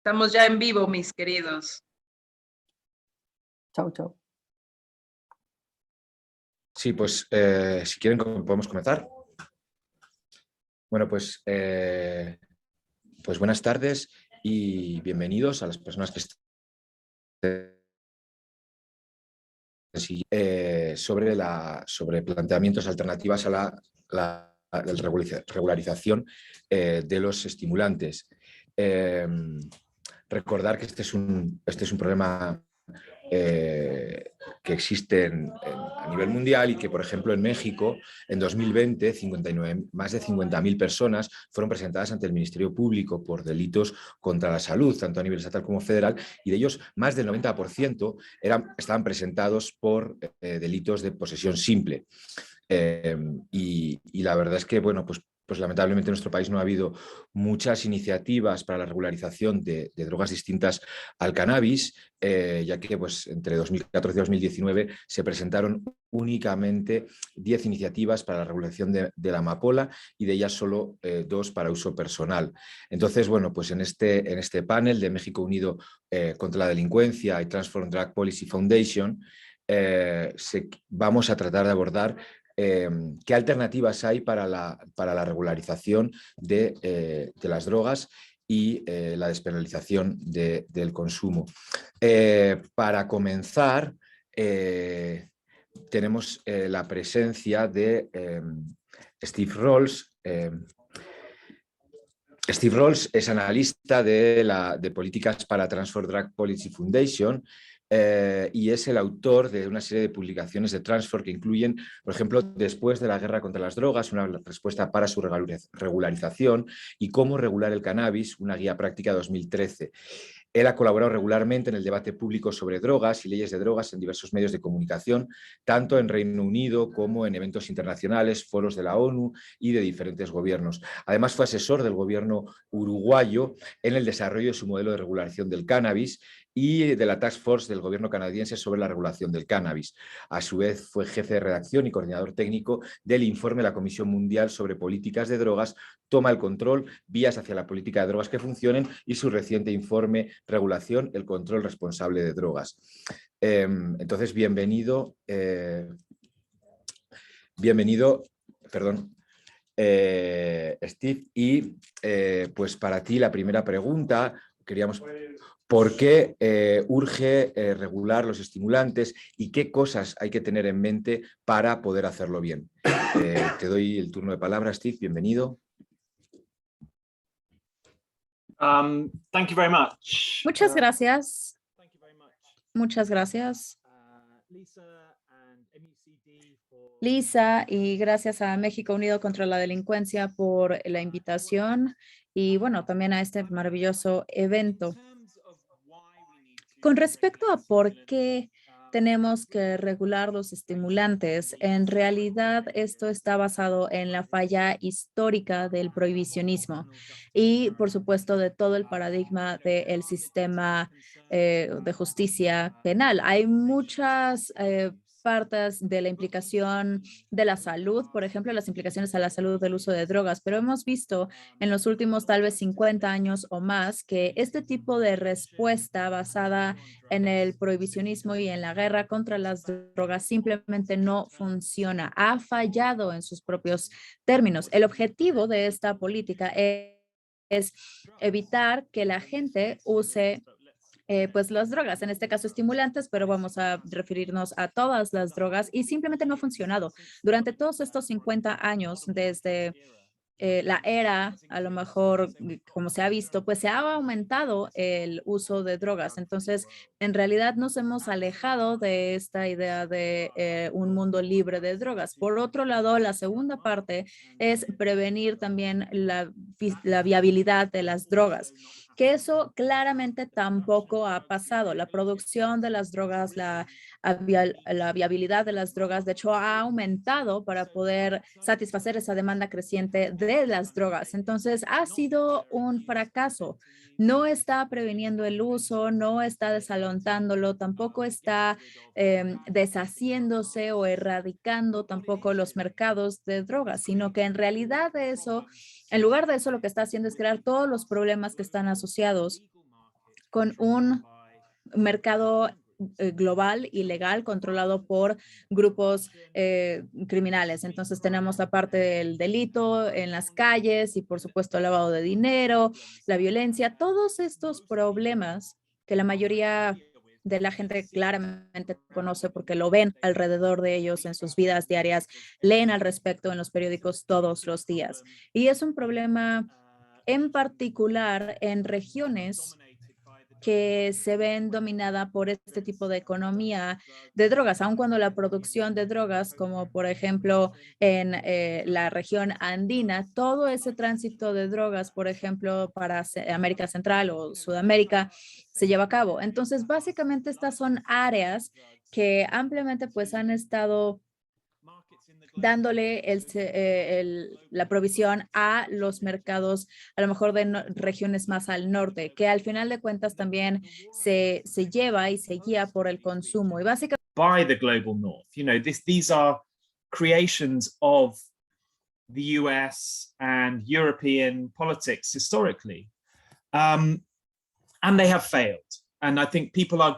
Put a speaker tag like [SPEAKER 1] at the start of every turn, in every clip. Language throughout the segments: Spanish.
[SPEAKER 1] Estamos ya en vivo, mis queridos.
[SPEAKER 2] Chao, chao.
[SPEAKER 3] Sí, pues si quieren podemos comenzar. Bueno, pues buenas tardes y bienvenidos a las personas que están sobre planteamientos alternativas a la regularización de los estimulantes. Recordar que este es un problema que existen a nivel mundial y que, por ejemplo, en México, en 2020, más de 50.000 personas fueron presentadas ante el Ministerio Público por delitos contra la salud, tanto a nivel estatal como federal, y de ellos más del 90% estaban presentados por delitos de posesión simple. Y la verdad es que, bueno, pues lamentablemente en nuestro país no ha habido muchas iniciativas para la regularización de drogas distintas al cannabis, ya que pues, entre 2014 y 2019 se presentaron únicamente 10 iniciativas para la regulación de la amapola y de ellas solo 2 para uso personal. Entonces, bueno, pues en este panel de México Unido contra la Delincuencia y Transform Drug Policy Foundation vamos a tratar de abordar qué alternativas hay para la regularización de las drogas y la despenalización del consumo. Para comenzar, tenemos la presencia de Steve Rolls. Steve Rolls es analista de políticas para Transform Drug Policy Foundation y es el autor de una serie de publicaciones de Transform que incluyen, por ejemplo, Después de la guerra contra las drogas, una respuesta para su regularización, y Cómo regular el cannabis, una guía práctica 2013. Él ha colaborado regularmente en el debate público sobre drogas y leyes de drogas en diversos medios de comunicación, tanto en Reino Unido como en eventos internacionales, foros de la ONU y de diferentes gobiernos. Además, fue asesor del gobierno uruguayo en el desarrollo de su modelo de regulación del cannabis y de la Task Force del gobierno canadiense sobre la regulación del cannabis. A su vez, fue jefe de redacción y coordinador técnico del informe de la Comisión Mundial sobre Políticas de Drogas, Toma el control, vías hacia la política de drogas que funcionen, y su reciente informe Regulación, el control responsable de drogas. Entonces, bienvenido, perdón, Steve, y pues para ti la primera pregunta, queríamos... ¿Por qué urge regular los estimulantes y qué cosas hay que tener en mente para poder hacerlo bien? Te doy el turno de palabra, Steve, bienvenido.
[SPEAKER 4] Thank you very much.
[SPEAKER 5] Muchas gracias. Muchas gracias, Lisa, y gracias a México Unido contra la Delincuencia por la invitación y, bueno, también a este maravilloso evento. Con respecto a por qué tenemos que regular los estimulantes, en realidad esto está basado en la falla histórica del prohibicionismo y, por supuesto, de todo el paradigma del sistema de justicia penal. Hay muchas partes de la implicación de la salud, por ejemplo, las implicaciones a la salud del uso de drogas, pero hemos visto en los últimos tal vez 50 años o más que este tipo de respuesta basada en el prohibicionismo y en la guerra contra las drogas simplemente no funciona, ha fallado en sus propios términos. El objetivo de esta política es evitar que la gente use pues las drogas, en este caso estimulantes, pero vamos a referirnos a todas las drogas y simplemente no ha funcionado. Durante todos estos 50 años, desde la era, a lo mejor, como se ha visto, pues se ha aumentado el uso de drogas. Entonces, en realidad nos hemos alejado de esta idea de un mundo libre de drogas. Por otro lado, la segunda parte es prevenir también la viabilidad de las drogas, que eso claramente tampoco ha pasado. La producción de las drogas, la viabilidad de las drogas, de hecho, ha aumentado para poder satisfacer esa demanda creciente de las drogas. Entonces, ha sido un fracaso. No está previniendo el uso, no está desalentándolo, tampoco está deshaciéndose o erradicando tampoco los mercados de drogas, sino que en realidad eso, en lugar de eso, lo que está haciendo es crear todos los problemas que están asociados con un mercado global y legal controlado por grupos criminales. Entonces tenemos la parte del delito en las calles y por supuesto el lavado de dinero, la violencia, todos estos problemas que la mayoría de la gente claramente conoce porque lo ven alrededor de ellos en sus vidas diarias, leen al respecto en los periódicos todos los días. Y es un problema en particular en regiones que se ven dominada por este tipo de economía de drogas, aun cuando la producción de drogas, como por ejemplo en la región andina, todo ese tránsito de drogas, por ejemplo, para América Central o Sudamérica, se lleva a cabo. Entonces, básicamente estas son áreas que ampliamente pues han estado dándole la provisión a los mercados, a lo mejor de regiones más al norte, que al final de cuentas también se lleva y se guía por el consumo. Y básicamente
[SPEAKER 4] by the global north. You know, these are creations of the US and European politics historically. And they have failed. And I think people are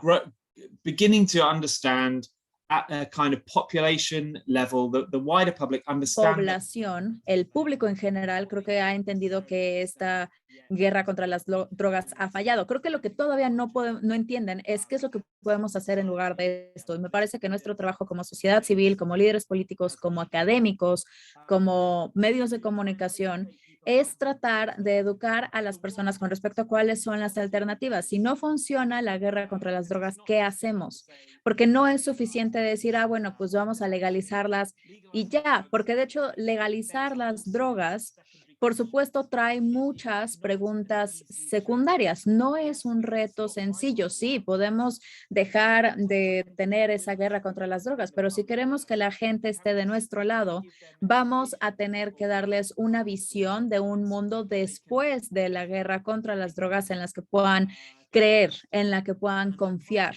[SPEAKER 4] beginning to understand at a kind of population level, the wider public understand.
[SPEAKER 5] Población, el público en general, creo que ha entendido que esta guerra contra las drogas ha fallado. Creo que lo que todavía no entienden es qué es lo que podemos hacer en lugar de esto. Y me parece que nuestro trabajo como sociedad civil, como líderes políticos, como académicos, como medios de comunicación, es tratar de educar a las personas con respecto a cuáles son las alternativas. Si no funciona la guerra contra las drogas, ¿qué hacemos? Porque no es suficiente decir, bueno, pues vamos a legalizarlas y ya, porque de hecho legalizar las drogas, por supuesto, trae muchas preguntas secundarias. No es un reto sencillo. Sí, podemos dejar de tener esa guerra contra las drogas, pero si queremos que la gente esté de nuestro lado, vamos a tener que darles una visión de un mundo después de la guerra contra las drogas en las que puedan creer, en la que puedan confiar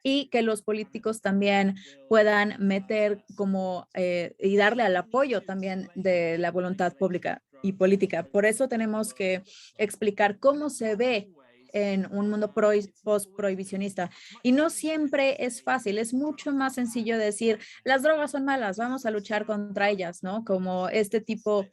[SPEAKER 5] y que los políticos también puedan meter como y darle al apoyo también de la voluntad pública y política. Por eso tenemos que explicar cómo se ve en un mundo post-prohibicionista. Y no siempre es fácil, es mucho más sencillo decir, las drogas son malas, vamos a luchar contra ellas, ¿no? Como este tipo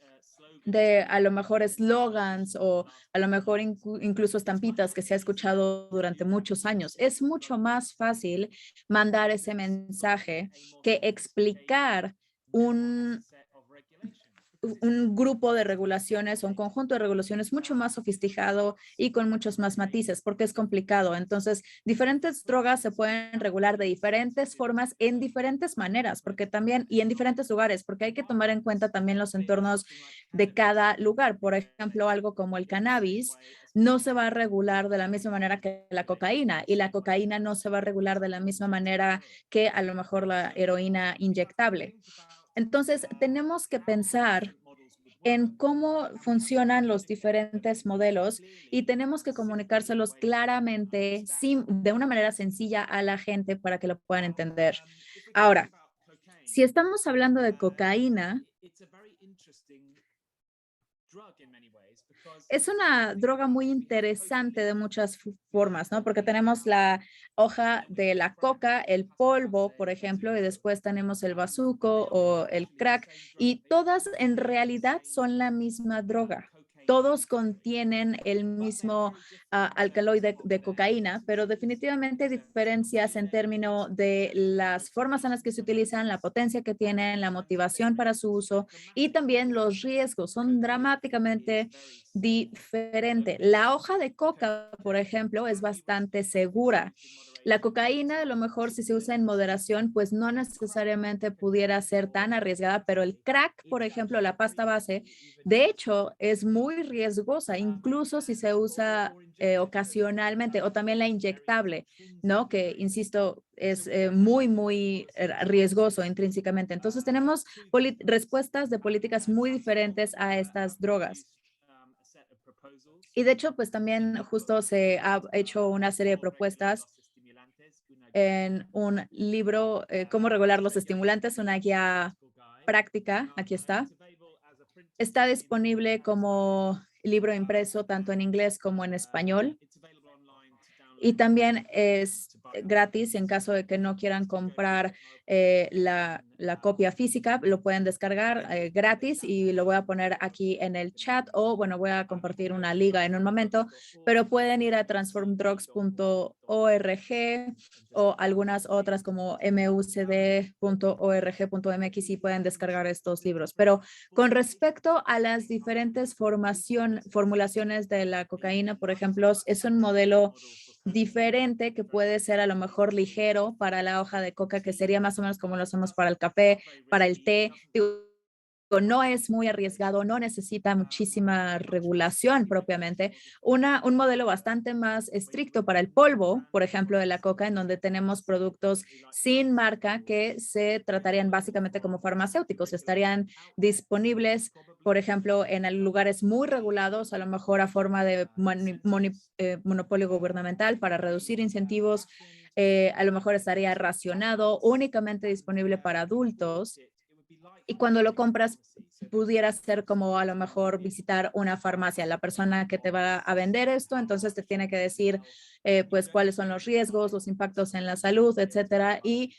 [SPEAKER 5] de a lo mejor eslogans o a lo mejor incluso estampitas que se ha escuchado durante muchos años. Es mucho más fácil mandar ese mensaje que explicar un grupo de regulaciones o un conjunto de regulaciones mucho más sofisticado y con muchos más matices, porque es complicado. Entonces, diferentes drogas se pueden regular de diferentes formas, en diferentes maneras, porque también, y en diferentes lugares, porque hay que tomar en cuenta también los entornos de cada lugar. Por ejemplo, algo como el cannabis no se va a regular de la misma manera que la cocaína, y la cocaína no se va a regular de la misma manera que a lo mejor la heroína inyectable. Entonces, tenemos que pensar en cómo funcionan los diferentes modelos y tenemos que comunicárselos claramente, de una manera sencilla a la gente para que lo puedan entender. Ahora, si estamos hablando de cocaína, es una droga muy interesante de muchas formas, ¿no? Porque tenemos la hoja de la coca, el polvo, por ejemplo, y después tenemos el bazuco o el crack, y todas en realidad son la misma droga. Todos contienen el mismo alcaloide de cocaína, pero definitivamente diferencias en términos de las formas en las que se utilizan, la potencia que tienen, la motivación para su uso y también los riesgos son dramáticamente diferentes. La hoja de coca, por ejemplo, es bastante segura. La cocaína, a lo mejor si se usa en moderación, pues no necesariamente pudiera ser tan arriesgada, pero el crack, por ejemplo, la pasta base, de hecho, es muy riesgosa, incluso si se usa ocasionalmente, o también la inyectable, ¿no? Que, insisto, es muy riesgoso intrínsecamente. Entonces, tenemos respuestas de políticas muy diferentes a estas drogas. Y de hecho, pues también justo se ha hecho una serie de propuestas en un libro, Cómo regular los estimulantes, una guía práctica, aquí está. Está disponible como libro impreso tanto en inglés como en español. Y también es gratis en caso de que no quieran comprar la copia física, lo pueden descargar gratis y lo voy a poner aquí en el chat o bueno, voy a compartir una liga en un momento, pero pueden ir a transformdrugs.org o algunas otras como mucd.org.mx y pueden descargar estos libros. Pero con respecto a las diferentes formulaciones de la cocaína, por ejemplo, es un modelo diferente que puede ser a lo mejor ligero para la hoja de coca, que sería más o menos como lo hacemos para el café, para el té. Digo, no es muy arriesgado, no necesita muchísima regulación propiamente. Un modelo bastante más estricto para el polvo, por ejemplo, de la coca, en donde tenemos productos sin marca que se tratarían básicamente como farmacéuticos. Estarían disponibles, por ejemplo, en lugares muy regulados, a lo mejor a forma de monopolio gubernamental para reducir incentivos. A lo mejor estaría racionado, únicamente disponible para adultos. Y cuando lo compras, pudiera ser como a lo mejor visitar una farmacia. La persona que te va a vender esto, entonces te tiene que decir pues cuáles son los riesgos, los impactos en la salud, etcétera. Y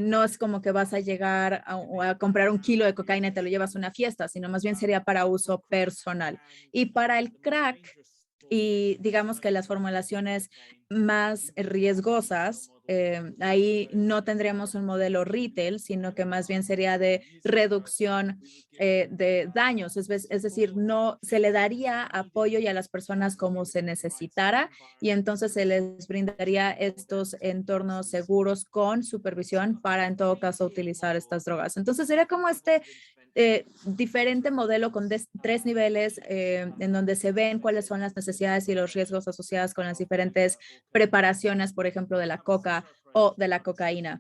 [SPEAKER 5] no es como que vas a llegar a comprar un kilo de cocaína y te lo llevas a una fiesta, sino más bien sería para uso personal. Y para el crack, y digamos que las formulaciones más riesgosas, ahí no tendríamos un modelo retail, sino que más bien sería de reducción de daños. Es decir, no se le daría apoyo y a las personas como se necesitara y entonces se les brindaría estos entornos seguros con supervisión para en todo caso utilizar estas drogas. Entonces sería como diferente modelo con 3 niveles en donde se ven cuáles son las necesidades y los riesgos asociados con las diferentes preparaciones, por ejemplo, de la coca o de la cocaína.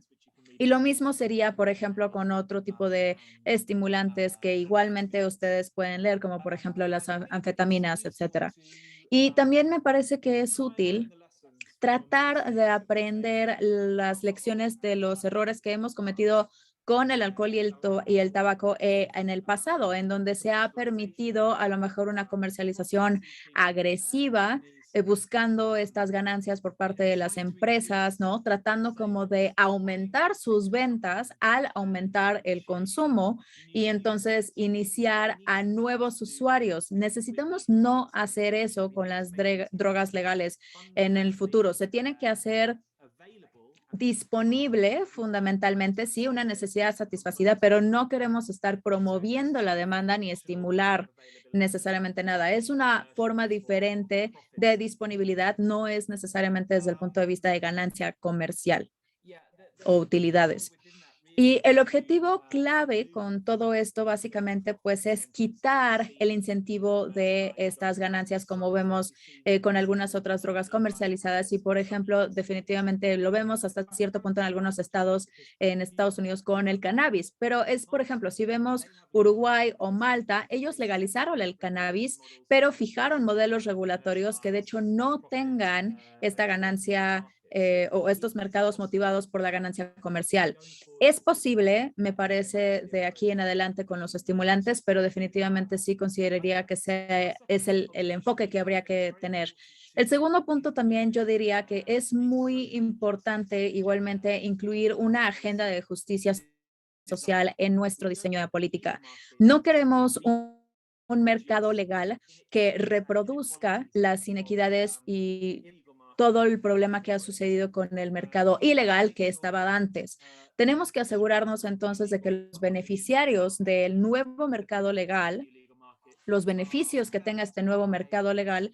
[SPEAKER 5] Y lo mismo sería, por ejemplo, con otro tipo de estimulantes que igualmente ustedes pueden leer, como por ejemplo las anfetaminas, etcétera. Y también me parece que es útil tratar de aprender las lecciones de los errores que hemos cometido con el alcohol y el tabaco en el pasado, en donde se ha permitido a lo mejor una comercialización agresiva, buscando estas ganancias por parte de las empresas, ¿no? Tratando como de aumentar sus ventas al aumentar el consumo y entonces iniciar a nuevos usuarios. Necesitamos no hacer eso con las drogas legales en el futuro. Se tiene que hacer disponible fundamentalmente, sí, una necesidad satisfacida, pero no queremos estar promoviendo la demanda ni estimular necesariamente nada. Es una forma diferente de disponibilidad, no es necesariamente desde el punto de vista de ganancia comercial o utilidades. Y el objetivo clave con todo esto básicamente pues es quitar el incentivo de estas ganancias como vemos con algunas otras drogas comercializadas y por ejemplo definitivamente lo vemos hasta cierto punto en algunos estados en Estados Unidos con el cannabis, pero es por ejemplo si vemos Uruguay o Malta, ellos legalizaron el cannabis pero fijaron modelos regulatorios que de hecho no tengan esta ganancia o estos mercados motivados por la ganancia comercial. Es posible, me parece, de aquí en adelante con los estimulantes, pero definitivamente sí consideraría que es el enfoque que habría que tener. El segundo punto también yo diría que es muy importante igualmente incluir una agenda de justicia social en nuestro diseño de política. No queremos un mercado legal que reproduzca las inequidades y todo el problema que ha sucedido con el mercado ilegal que estaba antes. Tenemos que asegurarnos entonces de que los beneficiarios del nuevo mercado legal, los beneficios que tenga este nuevo mercado legal,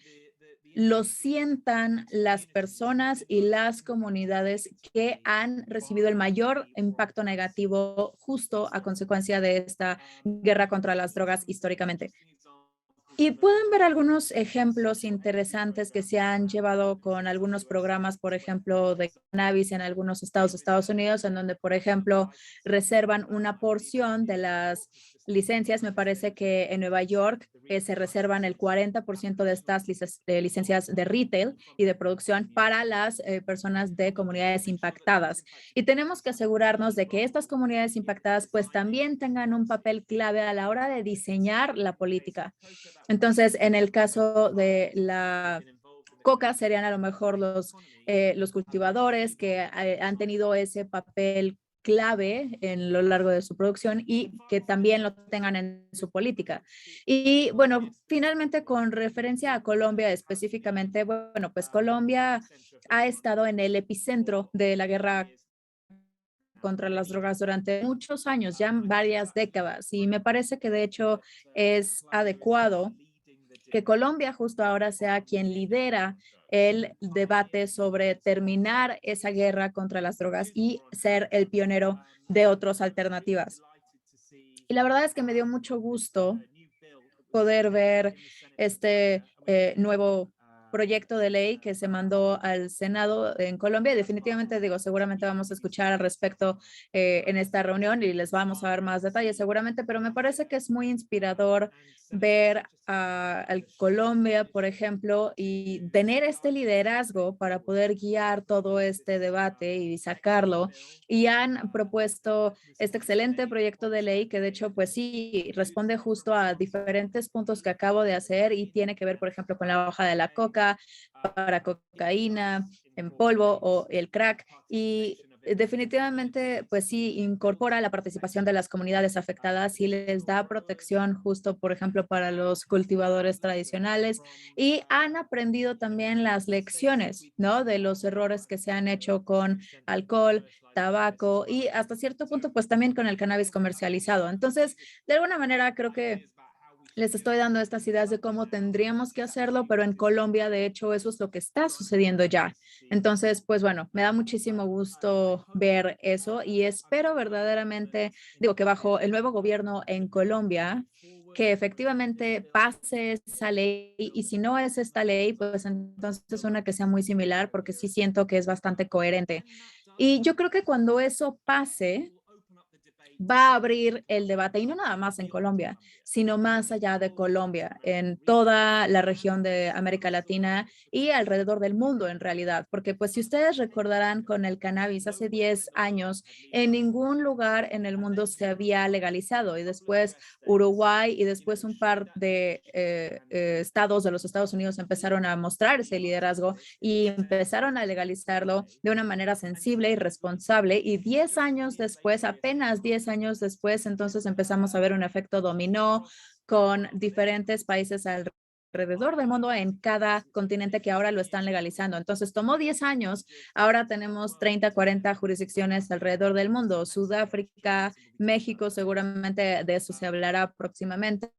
[SPEAKER 5] los sientan las personas y las comunidades que han recibido el mayor impacto negativo justo a consecuencia de esta guerra contra las drogas históricamente. Y pueden ver algunos ejemplos interesantes que se han llevado con algunos programas, por ejemplo, de cannabis en algunos estados de Estados Unidos, en donde, por ejemplo, reservan una porción de las licencias. Me parece que en Nueva York se reservan el 40% de estas licencias de retail y de producción para las personas de comunidades impactadas. Y tenemos que asegurarnos de que estas comunidades impactadas pues también tengan un papel clave a la hora de diseñar la política. Entonces, en el caso de la coca serían a lo mejor los cultivadores que han tenido ese papel clave en lo largo de su producción y que también lo tengan en su política. Y bueno, finalmente con referencia a Colombia específicamente, bueno, pues Colombia ha estado en el epicentro de la guerra contra las drogas durante muchos años, ya varias décadas, y me parece que de hecho es adecuado que Colombia justo ahora sea quien lidera el debate sobre terminar esa guerra contra las drogas y ser el pionero de otras alternativas. Y la verdad es que me dio mucho gusto poder ver este nuevo proyecto de ley que se mandó al Senado en Colombia. Definitivamente, digo, seguramente vamos a escuchar al respecto en esta reunión y les vamos a dar más detalles seguramente, pero me parece que es muy inspirador ver a Colombia, por ejemplo, y tener este liderazgo para poder guiar todo este debate y sacarlo. Y han propuesto este excelente proyecto de ley que de hecho, pues sí, responde justo a diferentes puntos que acabo de hacer y tiene que ver, por ejemplo, con la hoja de la coca, para cocaína en polvo o el crack. Y definitivamente, pues sí, incorpora la participación de las comunidades afectadas y les da protección justo, por ejemplo, para los cultivadores tradicionales y han aprendido también las lecciones, ¿no? De los errores que se han hecho con alcohol, tabaco y hasta cierto punto, pues también con el cannabis comercializado. Entonces, de alguna manera, creo que les estoy dando estas ideas de cómo tendríamos que hacerlo, pero en Colombia, de hecho, eso es lo que está sucediendo ya. Entonces, pues bueno, me da muchísimo gusto ver eso y espero verdaderamente, digo, que bajo el nuevo gobierno en Colombia, que efectivamente pase esa ley y si no es esta ley, pues entonces una que sea muy similar porque sí siento que es bastante coherente. Y yo creo que cuando eso pase, va a abrir el debate, y no nada más en Colombia, sino más allá de Colombia, en toda la región de América Latina y alrededor del mundo en realidad, porque pues si ustedes recordarán con el cannabis hace 10 años, en ningún lugar en el mundo se había legalizado y después Uruguay y después un par de estados de los Estados Unidos empezaron a mostrar ese liderazgo y empezaron a legalizarlo de una manera sensible y responsable y 10 años después, apenas 10 años después, entonces empezamos a ver un efecto dominó con diferentes países alrededor del mundo en cada continente que ahora lo están legalizando. Entonces tomó 10 años, ahora tenemos 30, 40 jurisdicciones alrededor del mundo, Sudáfrica, México, seguramente de eso se hablará próximamente,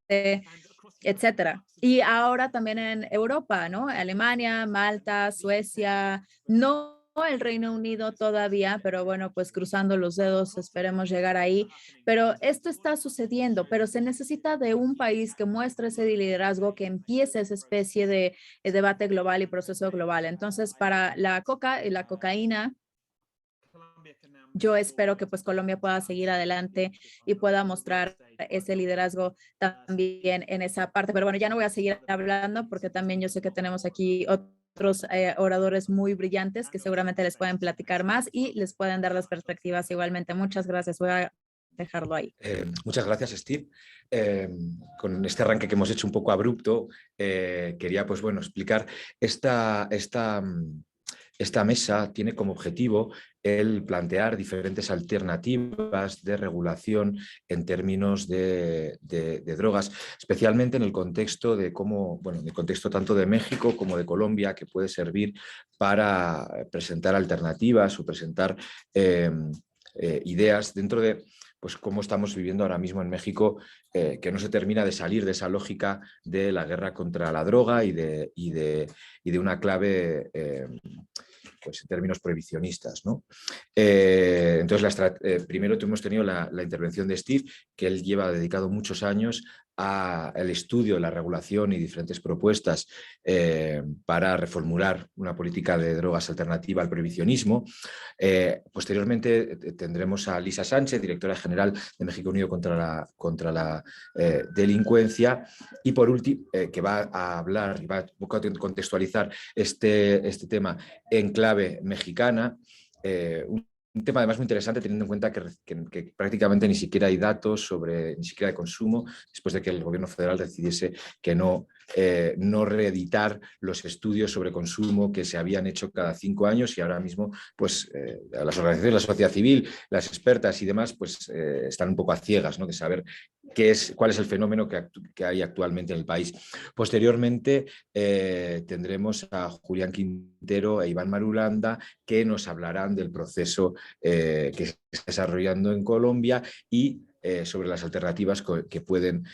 [SPEAKER 5] etcétera. Y ahora también en Europa, ¿no? Alemania, Malta, Suecia, no el Reino Unido todavía, pero bueno, pues cruzando los dedos, esperemos llegar ahí. Pero esto está sucediendo, pero se necesita de un país que muestre ese liderazgo, que empiece esa especie de debate global y proceso global. Entonces, para la coca y la cocaína, yo espero que pues Colombia pueda seguir adelante y pueda mostrar ese liderazgo también en esa parte. Pero bueno, ya no voy a seguir hablando porque también yo sé que tenemos aquí otros oradores muy brillantes que seguramente les pueden platicar más y les pueden dar las perspectivas igualmente. Muchas gracias. Voy a dejarlo ahí.
[SPEAKER 3] Muchas gracias, Steve. Con este arranque que hemos hecho un poco abrupto, quería pues bueno, explicar esta mesa tiene como objetivo el plantear diferentes alternativas de regulación en términos de drogas, especialmente en el contexto de cómo, bueno, en el contexto tanto de México como de Colombia, que puede servir para presentar alternativas o presentar ideas dentro de pues cómo estamos viviendo ahora mismo en México, que no se termina de salir de esa lógica de la guerra contra la droga y de una clave pues en términos prohibicionistas, ¿no? Entonces, primero hemos tenido la intervención de Steve, que él lleva dedicado muchos años al estudio, la regulación y diferentes propuestas para reformular una política de drogas alternativa al prohibicionismo. Posteriormente tendremos a Lisa Sánchez, directora general de México Unido contra la delincuencia, y por último, que va a hablar y va a contextualizar este tema en clave mexicana, tema además muy interesante teniendo en cuenta que prácticamente ni siquiera hay datos sobre, ni siquiera de consumo, después de que el gobierno federal decidiese que no reeditar los estudios sobre consumo que se habían hecho cada 5 años y ahora mismo pues las organizaciones, la sociedad civil, las expertas y demás pues están un poco a ciegas, ¿no?, de saber cuál es el fenómeno que hay actualmente en el país. Posteriormente tendremos a Julián Quintero e Iván Marulanda que nos hablarán del proceso que se está desarrollando en Colombia y sobre las alternativas que pueden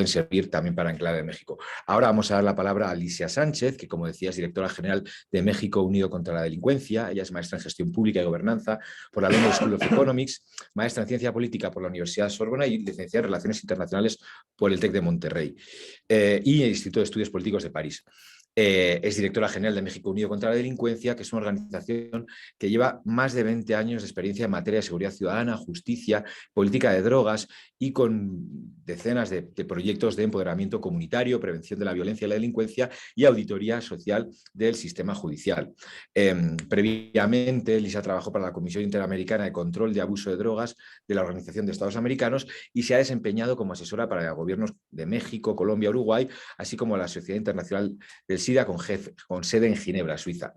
[SPEAKER 3] servir también para Enclave de México. Ahora vamos a dar la palabra a Alicia Sánchez, que como decía es directora general de México Unido contra la Delincuencia. Ella es maestra en Gestión Pública y Gobernanza por la London School of Economics, maestra en Ciencia Política por la Universidad Sorbona y licenciada en Relaciones Internacionales por el TEC de Monterrey y el Instituto de Estudios Políticos de París. Es directora general de México Unido contra la Delincuencia, que es una organización que lleva más de 20 años de experiencia en materia de seguridad ciudadana, justicia, política de drogas y con decenas de proyectos de empoderamiento comunitario, prevención de la violencia y la delincuencia y auditoría social del sistema judicial. Previamente, Lisa trabajó para la Comisión Interamericana de Control de Abuso de Drogas de la Organización de Estados Americanos y se ha desempeñado como asesora para gobiernos de México, Colombia, Uruguay, así como la Sociedad Internacional del SIDA con sede en Ginebra, Suiza.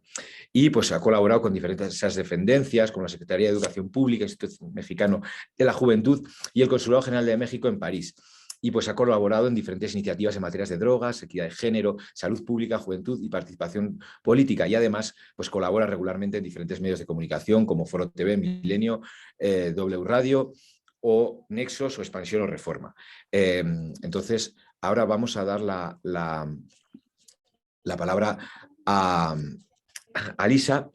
[SPEAKER 3] Y pues ha colaborado con diferentes dependencias, como la Secretaría de Educación Pública, el Instituto Mexicano de la Juventud y el Consulado General de México en París. Y pues ha colaborado en diferentes iniciativas en materias de drogas, equidad de género, salud pública, juventud y participación política. Y además pues colabora regularmente en diferentes medios de comunicación como Foro TV, Milenio, W Radio o Nexos o Expansión o Reforma. Entonces, ahora vamos a dar la palabra a Lisa,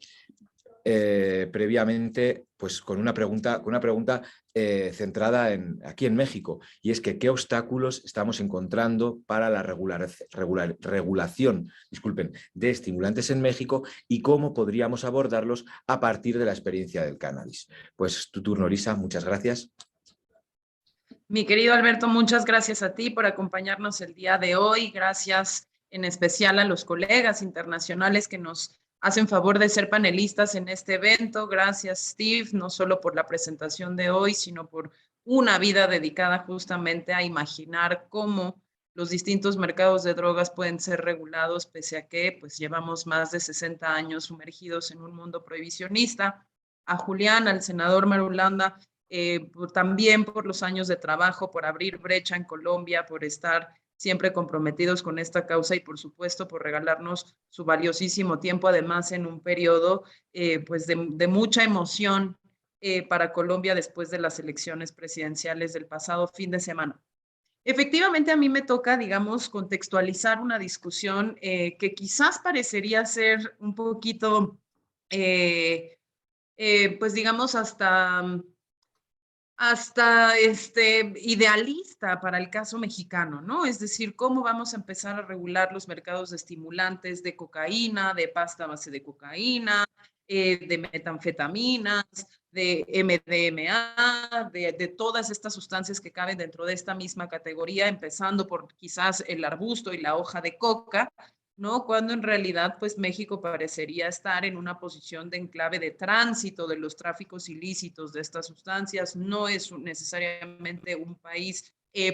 [SPEAKER 3] previamente pues con una pregunta centrada aquí en México, y es que ¿qué obstáculos estamos encontrando para la regulación de estimulantes en México y cómo podríamos abordarlos a partir de la experiencia del cannabis? Pues tu turno, Lisa, muchas gracias.
[SPEAKER 1] Mi querido Alberto, muchas gracias a ti por acompañarnos el día de hoy. Gracias en especial a los colegas internacionales que nos hacen favor de ser panelistas en este evento. Gracias, Steve, no solo por la presentación de hoy, sino por una vida dedicada justamente a imaginar cómo los distintos mercados de drogas pueden ser regulados, pese a que pues, llevamos más de 60 años sumergidos en un mundo prohibicionista. A Julián, al senador Marulanda, también por los años de trabajo, por abrir brecha en Colombia, por estar siempre comprometidos con esta causa y por supuesto por regalarnos su valiosísimo tiempo, además en un periodo pues de mucha emoción para Colombia después de las elecciones presidenciales del pasado fin de semana. Efectivamente, a mí me toca, digamos, contextualizar una discusión que quizás parecería ser un poquito, pues digamos, hasta idealista para el caso mexicano, ¿no? Es decir, cómo vamos a empezar a regular los mercados de estimulantes de cocaína, de pasta a base de cocaína, de metanfetaminas, de MDMA, de todas estas sustancias que caben dentro de esta misma categoría, empezando por quizás el arbusto y la hoja de coca, ¿no? Cuando en realidad, pues México parecería estar en una posición de enclave de tránsito de los tráficos ilícitos de estas sustancias. No es necesariamente un país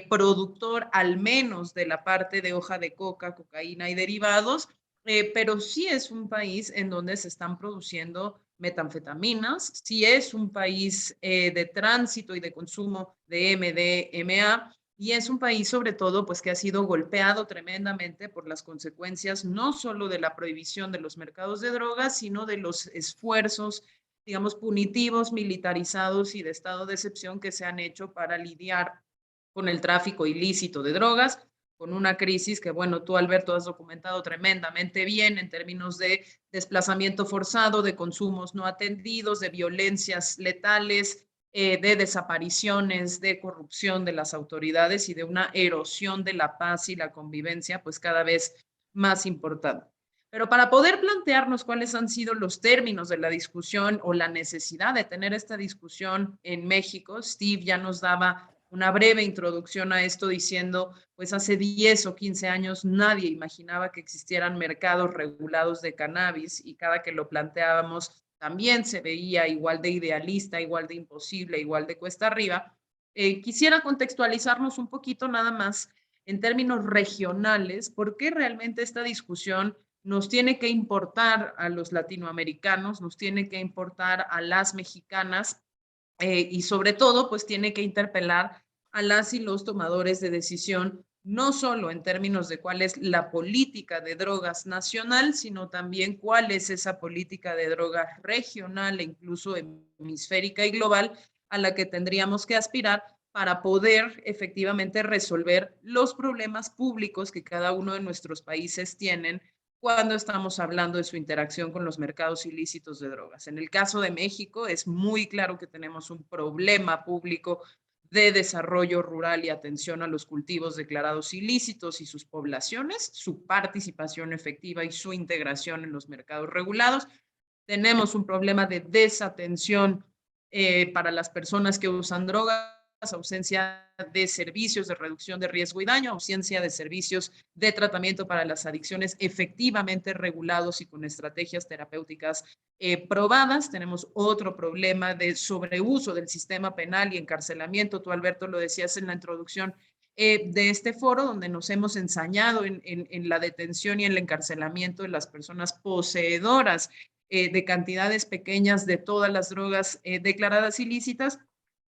[SPEAKER 1] productor, al menos de la parte de hoja de coca, cocaína y derivados, pero sí es un país en donde se están produciendo metanfetaminas, sí es un país de tránsito y de consumo de MDMA, y es un país sobre todo pues que ha sido golpeado tremendamente por las consecuencias no solo de la prohibición de los mercados de drogas, sino de los esfuerzos, digamos, punitivos, militarizados y de estado de excepción que se han hecho para lidiar con el tráfico ilícito de drogas, con una crisis que, bueno, tú, Alberto, has documentado tremendamente bien en términos de desplazamiento forzado, de consumos no atendidos, de violencias letales, de desapariciones, de corrupción de las autoridades y de una erosión de la paz y la convivencia, pues cada vez más importante. Pero para poder plantearnos cuáles han sido los términos de la discusión o la necesidad de tener esta discusión en México, Steve ya nos daba una breve introducción a esto diciendo, pues hace 10 o 15 años nadie imaginaba que existieran mercados regulados de cannabis y cada que lo planteábamos también se veía igual de idealista, igual de imposible, igual de cuesta arriba. Quisiera contextualizarnos un poquito nada más en términos regionales, por qué realmente esta discusión nos tiene que importar a los latinoamericanos, nos tiene que importar a las mexicanas y sobre todo, pues tiene que interpelar a las y los tomadores de decisión, no solo en términos de cuál es la política de drogas nacional, sino también cuál es esa política de drogas regional e incluso hemisférica y global a la que tendríamos que aspirar para poder efectivamente resolver los problemas públicos que cada uno de nuestros países tienen cuando estamos hablando de su interacción con los mercados ilícitos de drogas. En el caso de México es muy claro que tenemos un problema público de desarrollo rural y atención a los cultivos declarados ilícitos y sus poblaciones, su participación efectiva y su integración en los mercados regulados. Tenemos un problema de desatención para las personas que usan drogas, ausencia de servicios de reducción de riesgo y daño, ausencia de servicios de tratamiento para las adicciones efectivamente regulados y con estrategias terapéuticas probadas. Tenemos otro problema de sobreuso del sistema penal y encarcelamiento. Tú, Alberto, lo decías en la introducción de este foro, donde nos hemos ensañado en la detención y en el encarcelamiento de las personas poseedoras de cantidades pequeñas de todas las drogas declaradas ilícitas.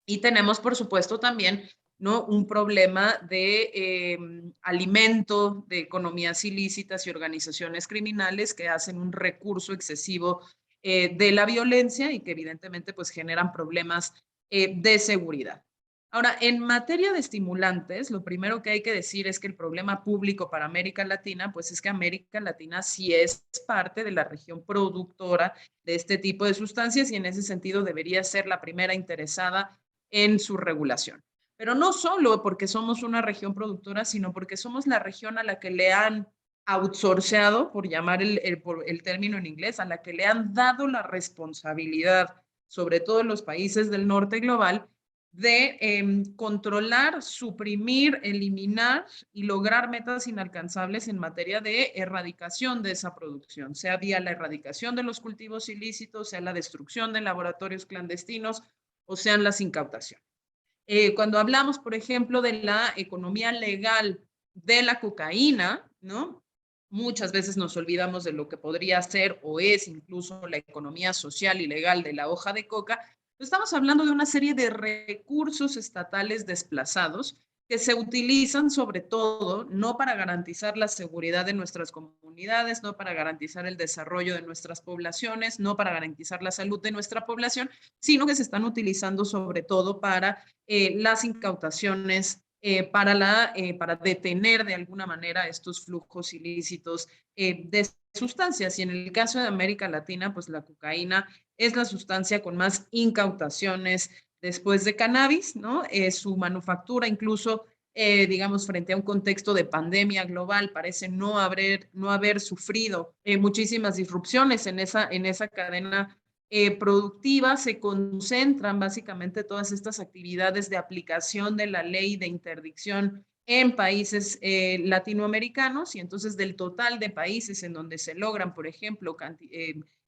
[SPEAKER 1] Y tenemos, por supuesto, también, ¿no?, un problema de alimento, de economías ilícitas y organizaciones criminales que hacen un recurso excesivo de la violencia y que evidentemente pues generan problemas de seguridad. Ahora, en materia de estimulantes, lo primero que hay que decir es que el problema público para América Latina, pues es que América Latina sí es parte de la región productora de este tipo de sustancias y en ese sentido debería ser la primera interesada en su regulación. Pero no solo porque somos una región productora, sino porque somos la región a la que le han outsourceado, por llamar el término en inglés, a la que le han dado la responsabilidad, sobre todo en los países del norte global, de controlar, suprimir, eliminar y lograr metas inalcanzables en materia de erradicación de esa producción, sea vía la erradicación de los cultivos ilícitos, sea la destrucción de laboratorios clandestinos o sean las incautaciones. Cuando hablamos, por ejemplo, de la economía legal de la cocaína, ¿no?, muchas veces nos olvidamos de lo que podría ser o es incluso la economía social y legal de la hoja de coca. Estamos hablando de una serie de recursos estatales desplazados que se utilizan sobre todo no para garantizar la seguridad de nuestras comunidades, no para garantizar el desarrollo de nuestras poblaciones, no para garantizar la salud de nuestra población, sino que se están utilizando sobre todo para las incautaciones, para detener de alguna manera estos flujos ilícitos de sustancias. Y en el caso de América Latina, pues la cocaína es la sustancia con más incautaciones después de cannabis, ¿no? Su manufactura incluso, digamos, frente a un contexto de pandemia global, parece no haber sufrido muchísimas disrupciones en esa cadena productiva. Se concentran básicamente todas estas actividades de aplicación de la ley de interdicción en países latinoamericanos, y entonces del total de países en donde se logran, por ejemplo,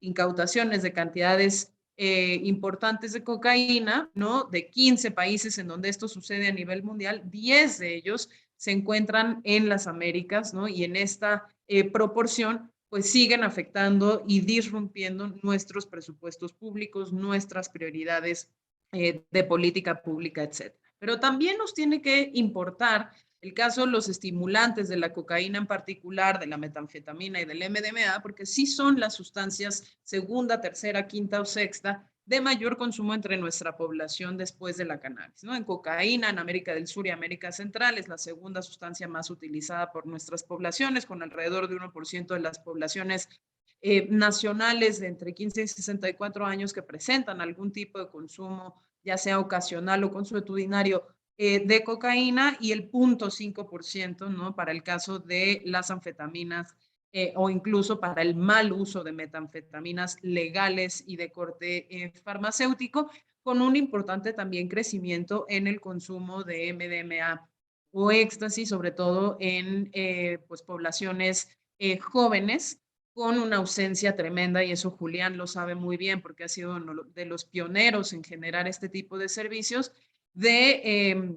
[SPEAKER 1] incautaciones de cantidades importantes de cocaína, ¿no?, de 15 países en donde esto sucede a nivel mundial, 10 de ellos se encuentran en las Américas, ¿no?, y en esta proporción pues siguen afectando y disrumpiendo nuestros presupuestos públicos, nuestras prioridades de política pública, etc. Pero también nos tiene que importar el caso de los estimulantes de la cocaína en particular, de la metanfetamina y del MDMA, porque sí son las sustancias segunda, tercera, quinta o sexta de mayor consumo entre nuestra población después de la cannabis, ¿no? En cocaína, en América del Sur y América Central, es la segunda sustancia más utilizada por nuestras poblaciones, con alrededor de 1% de las poblaciones nacionales de entre 15 y 64 años que presentan algún tipo de consumo, ya sea ocasional o consuetudinario, de cocaína, y el 0.5%, ¿no?, para el caso de las anfetaminas o incluso para el mal uso de metanfetaminas legales y de corte farmacéutico, con un importante también crecimiento en el consumo de MDMA o éxtasis, sobre todo en pues poblaciones jóvenes, con una ausencia tremenda, y eso Julián lo sabe muy bien porque ha sido uno de los pioneros en generar este tipo de servicios de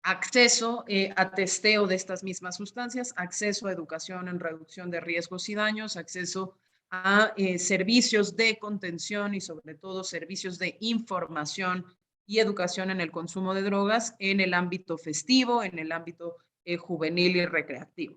[SPEAKER 1] acceso a testeo de estas mismas sustancias, acceso a educación en reducción de riesgos y daños, acceso a servicios de contención y sobre todo servicios de información y educación en el consumo de drogas en el ámbito festivo, en el ámbito juvenil y recreativo.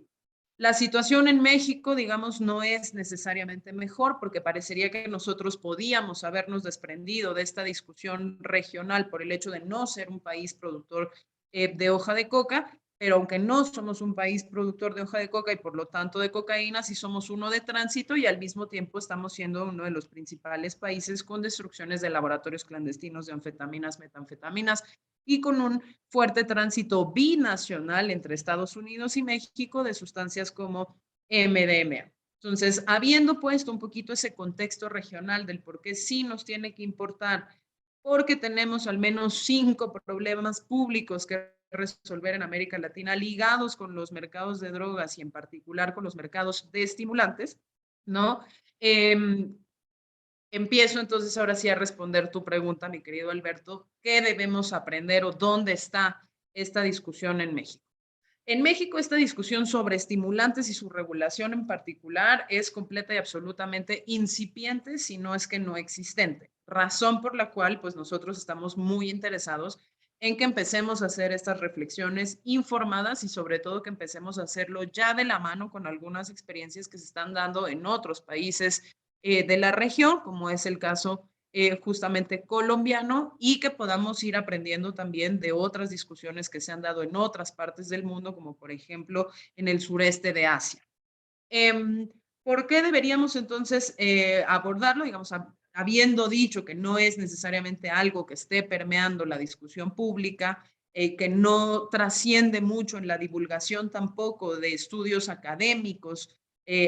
[SPEAKER 1] La situación en México, digamos, no es necesariamente mejor porque parecería que nosotros podíamos habernos desprendido de esta discusión regional por el hecho de no ser un país productor de hoja de coca, pero aunque no somos un país productor de hoja de coca y por lo tanto de cocaína, sí somos uno de tránsito y al mismo tiempo estamos siendo uno de los principales países con destrucciones de laboratorios clandestinos de anfetaminas, metanfetaminas y con un fuerte tránsito binacional entre Estados Unidos y México de sustancias como MDMA. Entonces, habiendo puesto un poquito ese contexto regional del por qué sí nos tiene que importar, porque tenemos al menos 5 problemas públicos que resolver en América Latina ligados con los mercados de drogas y en particular con los mercados de estimulantes, ¿no? Empiezo entonces ahora sí a responder tu pregunta, mi querido Alberto, ¿qué debemos aprender o dónde está esta discusión en México? En México esta discusión sobre estimulantes y su regulación en particular es completa y absolutamente incipiente, si no es que no existente. Razón por la cual pues nosotros estamos muy interesados en que empecemos a hacer estas reflexiones informadas y sobre todo que empecemos a hacerlo ya de la mano con algunas experiencias que se están dando en otros países de la región, como es el caso justamente colombiano, y que podamos ir aprendiendo también de otras discusiones que se han dado en otras partes del mundo, como por ejemplo en el sureste de Asia. ¿Por qué deberíamos entonces abordarlo? Digamos, habiendo dicho que no es necesariamente algo que esté permeando la discusión pública, que no trasciende mucho en la divulgación tampoco de estudios académicos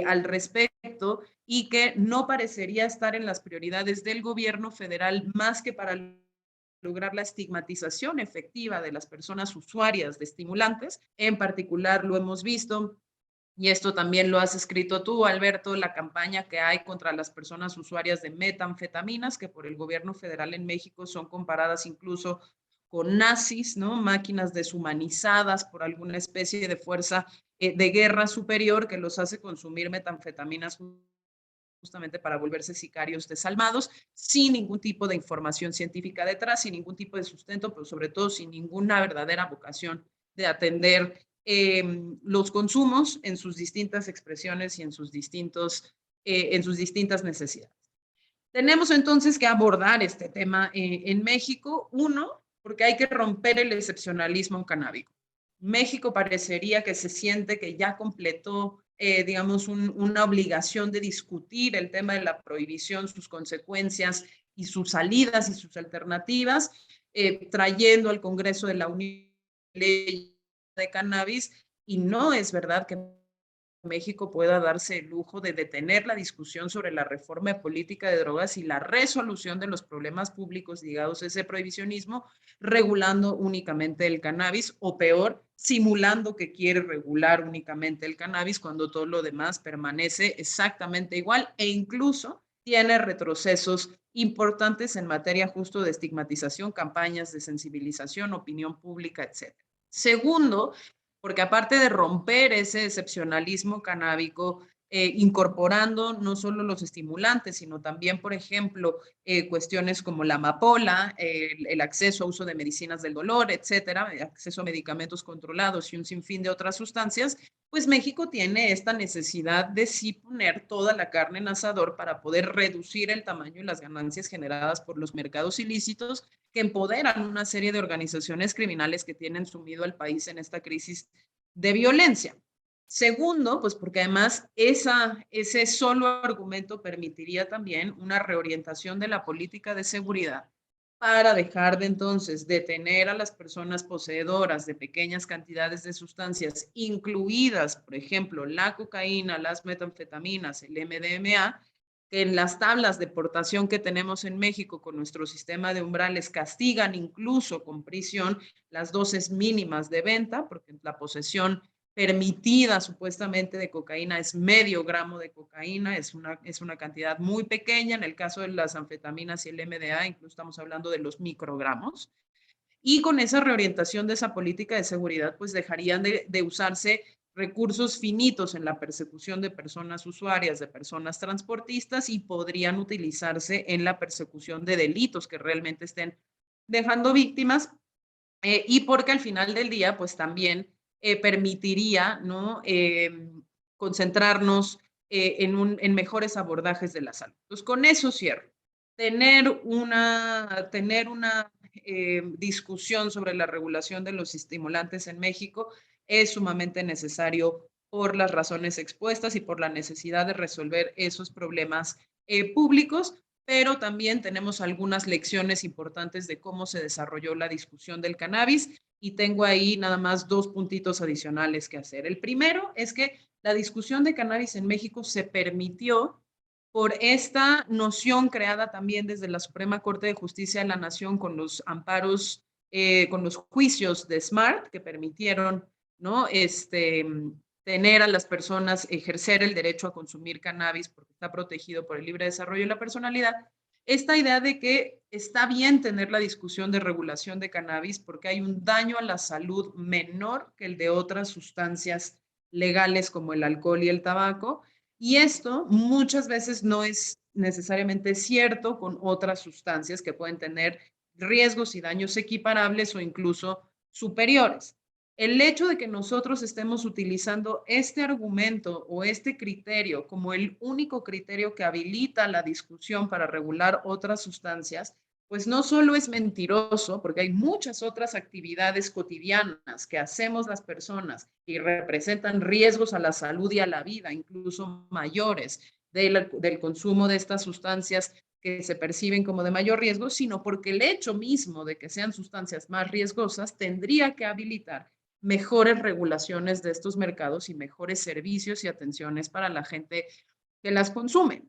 [SPEAKER 1] al respecto, y que no parecería estar en las prioridades del gobierno federal más que para lograr la estigmatización efectiva de las personas usuarias de estimulantes. En particular, lo hemos visto, y esto también lo has escrito tú, Alberto, la campaña que hay contra las personas usuarias de metanfetaminas, que por el gobierno federal en México son comparadas incluso con nazis, ¿no? Máquinas deshumanizadas por alguna especie de fuerza de guerra superior que los hace consumir metanfetaminas justamente para volverse sicarios desalmados, sin ningún tipo de información científica detrás, sin ningún tipo de sustento, pero sobre todo sin ninguna verdadera vocación de atender los consumos en sus distintas expresiones y en sus distintas necesidades. Tenemos entonces que abordar este tema en México, uno, porque hay que romper el excepcionalismo canábico. México parecería que se siente que ya completó, digamos, una obligación de discutir el tema de la prohibición, sus consecuencias y sus salidas y sus alternativas, trayendo al Congreso de la Unión ley de cannabis, y no es verdad que México pueda darse el lujo de detener la discusión sobre la reforma de política de drogas y la resolución de los problemas públicos ligados a ese prohibicionismo, regulando únicamente el cannabis, o peor, simulando que quiere regular únicamente el cannabis cuando todo lo demás permanece exactamente igual e incluso tiene retrocesos importantes en materia justo de estigmatización, campañas de sensibilización, opinión pública, etc. Segundo, porque aparte de romper ese excepcionalismo canábico, incorporando no solo los estimulantes, sino también, por ejemplo, cuestiones como la amapola, el acceso a uso de medicinas del dolor, etcétera, acceso a medicamentos controlados y un sinfín de otras sustancias, pues México tiene esta necesidad de sí poner toda la carne en asador para poder reducir el tamaño y las ganancias generadas por los mercados ilícitos que empoderan una serie de organizaciones criminales que tienen sumido al país en esta crisis de violencia. Segundo, pues porque además ese solo argumento permitiría también una reorientación de la política de seguridad para dejar de entonces detener a las personas poseedoras de pequeñas cantidades de sustancias, incluidas, por ejemplo, la cocaína, las metanfetaminas, el MDMA, que en las tablas de portación que tenemos en México con nuestro sistema de umbrales castigan incluso con prisión las dosis mínimas de venta, porque la posesión permitida supuestamente de cocaína es medio gramo de cocaína, es una cantidad muy pequeña. En el caso de las anfetaminas y el MDA, incluso estamos hablando de los microgramos. Y con esa reorientación de esa política de seguridad, pues dejarían de usarse recursos finitos en la persecución de personas usuarias, de personas transportistas, y podrían utilizarse en la persecución de delitos que realmente estén dejando víctimas, y porque al final del día, pues también permitiría, ¿no? Concentrarnos en mejores abordajes de la salud. Entonces, con eso cierro. Tener una discusión sobre la regulación de los estimulantes en México es sumamente necesario por las razones expuestas y por la necesidad de resolver esos problemas públicos, pero también tenemos algunas lecciones importantes de cómo se desarrolló la discusión del cannabis, y tengo ahí nada más 2 puntitos adicionales que hacer. El primero es que la discusión de cannabis en México se permitió por esta noción creada también desde la Suprema Corte de Justicia de la Nación con los amparos, con los juicios de SMART que permitieron, ¿no? Tener a las personas, ejercer el derecho a consumir cannabis porque está protegido por el libre desarrollo y la personalidad. Esta idea de que está bien tener la discusión de regulación de cannabis porque hay un daño a la salud menor que el de otras sustancias legales como el alcohol y el tabaco, y esto muchas veces no es necesariamente cierto con otras sustancias que pueden tener riesgos y daños equiparables o incluso superiores. El hecho de que nosotros estemos utilizando este argumento o este criterio como el único criterio que habilita la discusión para regular otras sustancias, pues no solo es mentiroso, porque hay muchas otras actividades cotidianas que hacemos las personas y representan riesgos a la salud y a la vida, incluso mayores, del consumo de estas sustancias que se perciben como de mayor riesgo, sino porque el hecho mismo de que sean sustancias más riesgosas tendría que habilitar mejores regulaciones de estos mercados y mejores servicios y atenciones para la gente que las consume.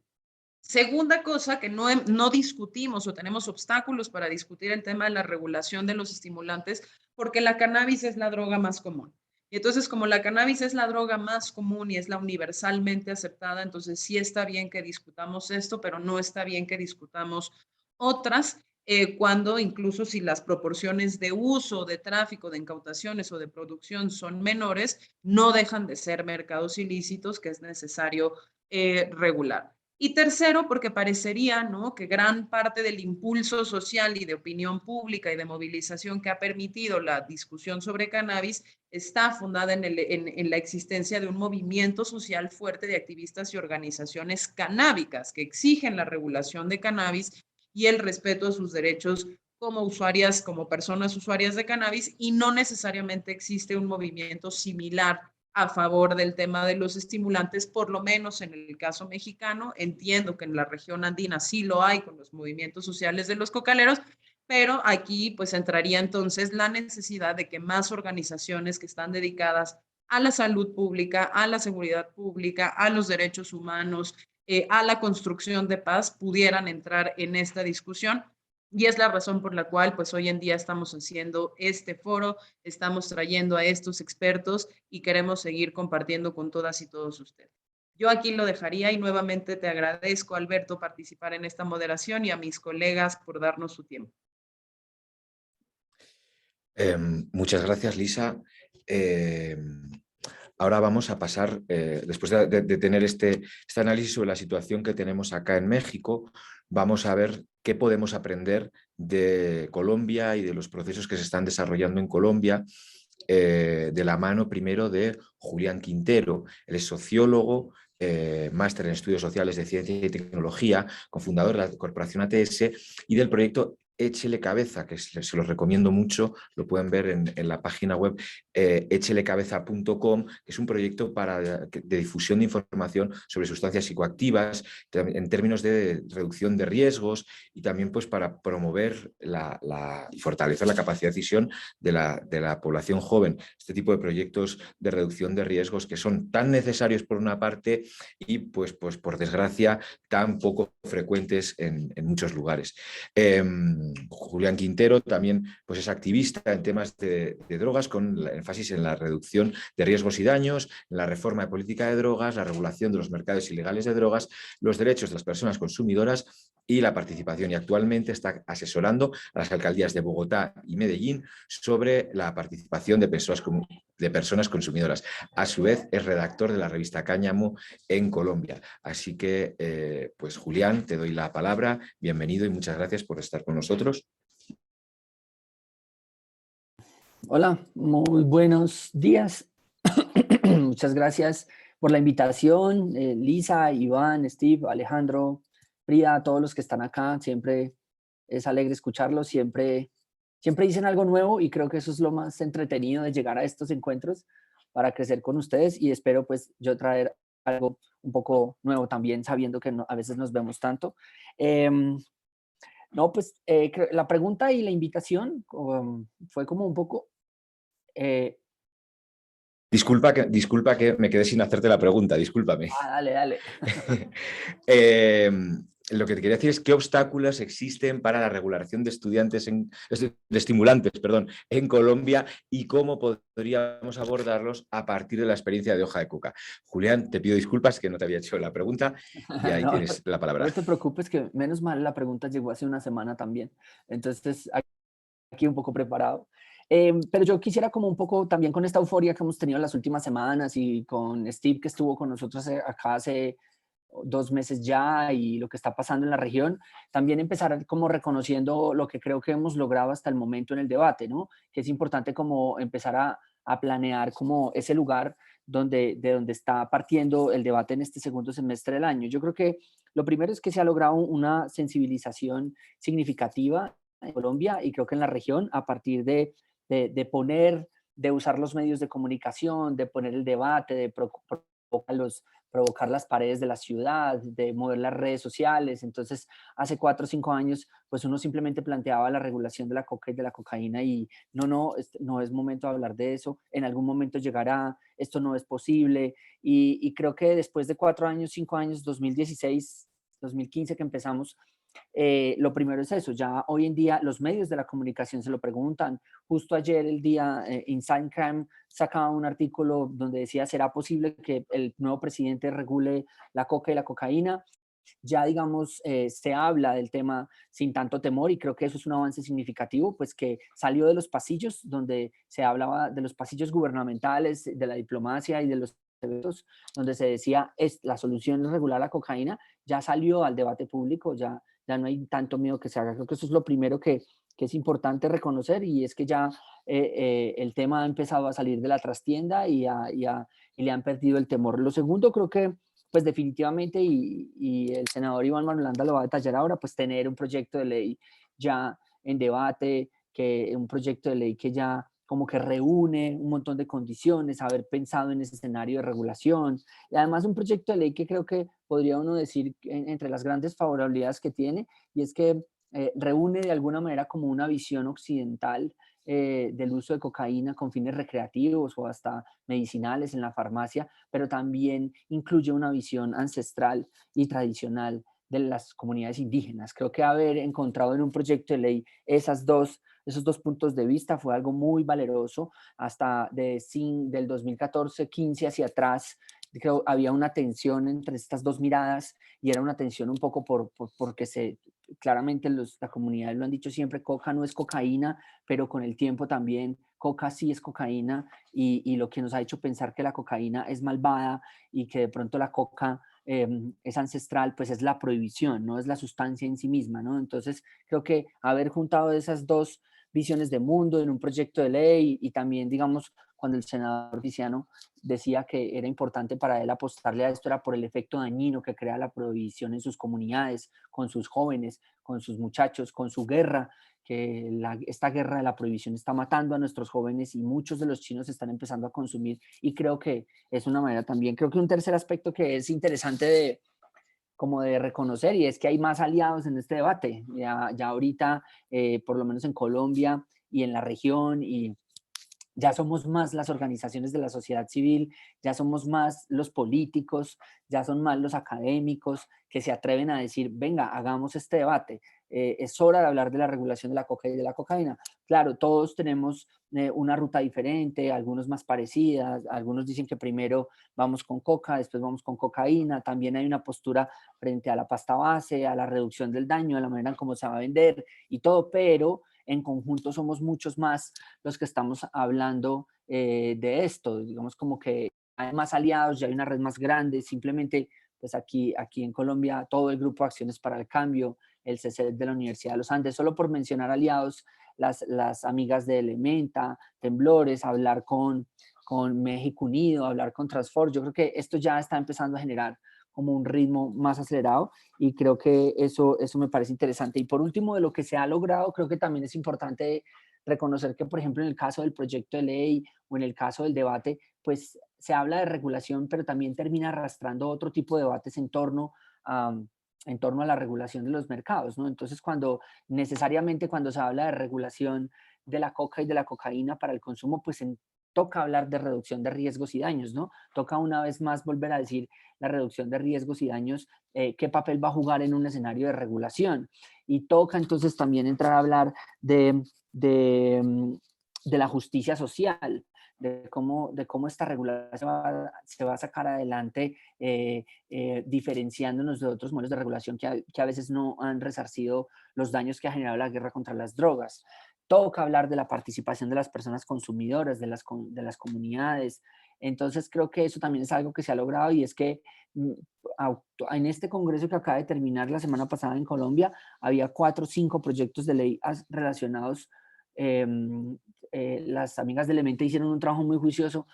[SPEAKER 1] Segunda cosa que no discutimos o tenemos obstáculos para discutir el tema de la regulación de los estimulantes, porque la cannabis es la droga más común. Y entonces, como la cannabis es la droga más común y es la universalmente aceptada, entonces sí está bien que discutamos esto, pero no está bien que discutamos otras, cuando incluso si las proporciones de uso, de tráfico, de incautaciones o de producción son menores, no dejan de ser mercados ilícitos que es necesario regular. Y tercero, porque parecería, ¿no?, que gran parte del impulso social y de opinión pública y de movilización que ha permitido la discusión sobre cannabis está fundada en la existencia de un movimiento social fuerte de activistas y organizaciones canábicas que exigen la regulación de cannabis y el respeto a sus derechos como usuarias, como personas usuarias de cannabis, y no necesariamente existe un movimiento similar a favor del tema de los estimulantes, por lo menos en el caso mexicano. Entiendo que en la región andina sí lo hay con los movimientos sociales de los cocaleros, pero aquí pues entraría entonces la necesidad de que más organizaciones que están dedicadas a la salud pública, a la seguridad pública, a los derechos humanos, a la construcción de paz, pudieran entrar en esta discusión. Y es la razón por la cual, pues hoy en día estamos haciendo este foro, estamos trayendo a estos expertos y queremos seguir compartiendo con todas y todos ustedes. Yo aquí lo dejaría y nuevamente te agradezco, Alberto, participar en esta moderación y a mis colegas por darnos su tiempo.
[SPEAKER 3] Muchas gracias, Lisa. Ahora vamos a pasar, después de tener este análisis sobre la situación que tenemos acá en México, vamos a ver qué podemos aprender de Colombia y de los procesos que se están desarrollando en Colombia, de la mano primero de Julián Quintero. Él es sociólogo, máster en estudios sociales de ciencia y tecnología, cofundador de la corporación ATS y del proyecto Échele Cabeza, que se los recomiendo mucho, lo pueden ver en la página web echelecabeza.com, que es un proyecto de difusión de información sobre sustancias psicoactivas en términos de reducción de riesgos y también pues, para promover y fortalecer la capacidad de decisión de la población joven. Este tipo de proyectos de reducción de riesgos que son tan necesarios por una parte y pues por desgracia tan poco frecuentes en muchos lugares. Julián Quintero también pues, es activista en temas de drogas, con énfasis en la reducción de riesgos y daños, en la reforma de política de drogas, la regulación de los mercados ilegales de drogas, los derechos de las personas consumidoras y la participación. Y actualmente está asesorando a las alcaldías de Bogotá y Medellín sobre la participación de personas consumidoras. A su vez, es redactor de la revista Cáñamo en Colombia. Así que, pues Julián, te doy la palabra. Bienvenido y muchas gracias por estar con nosotros.
[SPEAKER 2] Hola, muy buenos días. Muchas gracias por la invitación, Lisa, Iván, Steve, Alejandro, Frida, todos los que están acá. Siempre es alegre escucharlos, siempre dicen algo nuevo y creo que eso es lo más entretenido de llegar a estos encuentros para crecer con ustedes, y espero pues yo traer algo un poco nuevo también, sabiendo que a veces nos vemos tanto. No, pues la pregunta y la invitación fue como un poco...
[SPEAKER 3] Disculpa que me quedé sin hacerte la pregunta, discúlpame.
[SPEAKER 2] Dale.
[SPEAKER 3] Lo que te quería decir es qué obstáculos existen para la regulación de estimulantes en Colombia y cómo podríamos abordarlos a partir de la experiencia de hoja de coca. Julián, te pido disculpas que no te había hecho la pregunta y ahí tienes la palabra.
[SPEAKER 2] No te preocupes, que menos mal la pregunta llegó hace una semana también. Entonces, aquí un poco preparado. Pero yo quisiera como un poco también con esta euforia que hemos tenido las últimas semanas y con Steve, que estuvo con nosotros acá hace 2 meses ya, y lo que está pasando en la región, también empezar como reconociendo lo que creo que hemos logrado hasta el momento en el debate, ¿no? Que es importante como empezar a planear como ese lugar de donde está partiendo el debate en este segundo semestre del año. Yo creo que lo primero es que se ha logrado una sensibilización significativa en Colombia y creo que en la región, a partir de usar los medios de comunicación, de poner el debate, de provocar las paredes de la ciudad, de mover las redes sociales. Entonces, hace 4 o 5 años, pues uno simplemente planteaba la regulación de la coca y de la cocaína y no es momento de hablar de eso, en algún momento llegará, esto no es posible. Y creo que después de 4 años, 5 años, 2016, 2015 que empezamos, lo primero es eso. Ya hoy en día los medios de la comunicación se lo preguntan. Justo ayer el día Inside Crime sacaba un artículo donde decía: ¿será posible que el nuevo presidente regule la coca y la cocaína? Ya digamos se habla del tema sin tanto temor, y creo que eso es un avance significativo, pues que salió de los pasillos donde se hablaba, de los pasillos gubernamentales, de la diplomacia y de los eventos donde se decía la solución es regular la cocaína, ya salió al debate público, ya no hay tanto miedo que se haga. Creo que eso es lo primero que es importante reconocer, y es que ya el tema ha empezado a salir de la trastienda y le han perdido el temor. Lo segundo, creo que pues definitivamente, y el senador Iván Marulanda lo va a detallar ahora, pues tener un proyecto de ley ya en debate, un proyecto de ley que ya como que reúne un montón de condiciones, haber pensado en ese escenario de regulación, y además un proyecto de ley que creo que podría uno decir entre las grandes favorabilidades que tiene, y es que reúne de alguna manera como una visión occidental del uso de cocaína con fines recreativos o hasta medicinales en la farmacia, pero también incluye una visión ancestral y tradicional de las comunidades indígenas. Creo que haber encontrado en un proyecto de ley esos dos puntos de vista fue algo muy valeroso. Hasta del 2014-15 hacia atrás, creo había una tensión entre estas dos miradas, y era una tensión un poco porque claramente la comunidad lo han dicho siempre: coca no es cocaína, pero con el tiempo también coca sí es cocaína, y lo que nos ha hecho pensar que la cocaína es malvada y que de pronto la coca es ancestral, pues es la prohibición, no es la sustancia en sí misma, ¿no? Entonces creo que haber juntado esas dos visiones de mundo en un proyecto de ley, y también digamos cuando el senador Viciano decía que era importante para él apostarle a esto, era por el efecto dañino que crea la prohibición en sus comunidades, con sus jóvenes, con sus muchachos, con su guerra, que esta guerra de la prohibición está matando a nuestros jóvenes, y muchos de los chinos están empezando a consumir, y creo que es una manera también. Creo que un tercer aspecto que es interesante como de reconocer, y es que hay más aliados en este debate. Ya ahorita, por lo menos en Colombia y en la región, y ya somos más las organizaciones de la sociedad civil, ya somos más los políticos, ya son más los académicos que se atreven a decir, venga, hagamos este debate. Es hora de hablar de la regulación de la coca y de la cocaína. Claro, todos tenemos una ruta diferente, algunos más parecidas, algunos dicen que primero vamos con coca, después vamos con cocaína, también hay una postura frente a la pasta base, a la reducción del daño, a la manera en cómo se va a vender y todo, pero en conjunto somos muchos más los que estamos hablando de esto, digamos como que hay más aliados, ya hay una red más grande, simplemente pues aquí en Colombia todo el Grupo de Acciones para el Cambio, el CCET de la Universidad de los Andes, solo por mencionar aliados, las amigas de Elementa, Temblores, hablar con México Unido, hablar con Transfor, yo creo que esto ya está empezando a generar como un ritmo más acelerado y creo que eso me parece interesante. Y por último, de lo que se ha logrado, creo que también es importante reconocer que, por ejemplo, en el caso del proyecto de ley o en el caso del debate, pues se habla de regulación, pero también termina arrastrando otro tipo de debates en torno a la regulación de los mercados, ¿no? Entonces, necesariamente cuando se habla de regulación de la coca y de la cocaína para el consumo, pues toca hablar de reducción de riesgos y daños, ¿no? Toca una vez más volver a decir la reducción de riesgos y daños, qué papel va a jugar en un escenario de regulación. Y toca entonces también entrar a hablar de la justicia social, de cómo esta regulación se va a sacar adelante diferenciándonos de otros modelos de regulación que a veces no han resarcido los daños que ha generado la guerra contra las drogas. Toca hablar de la participación de las personas consumidoras, de las comunidades. Entonces creo que eso también es algo que se ha logrado y es que en este congreso que acaba de terminar la semana pasada en Colombia, había 4 o 5 proyectos de ley relacionados. Las amigas de Elementa hicieron un trabajo muy juicioso.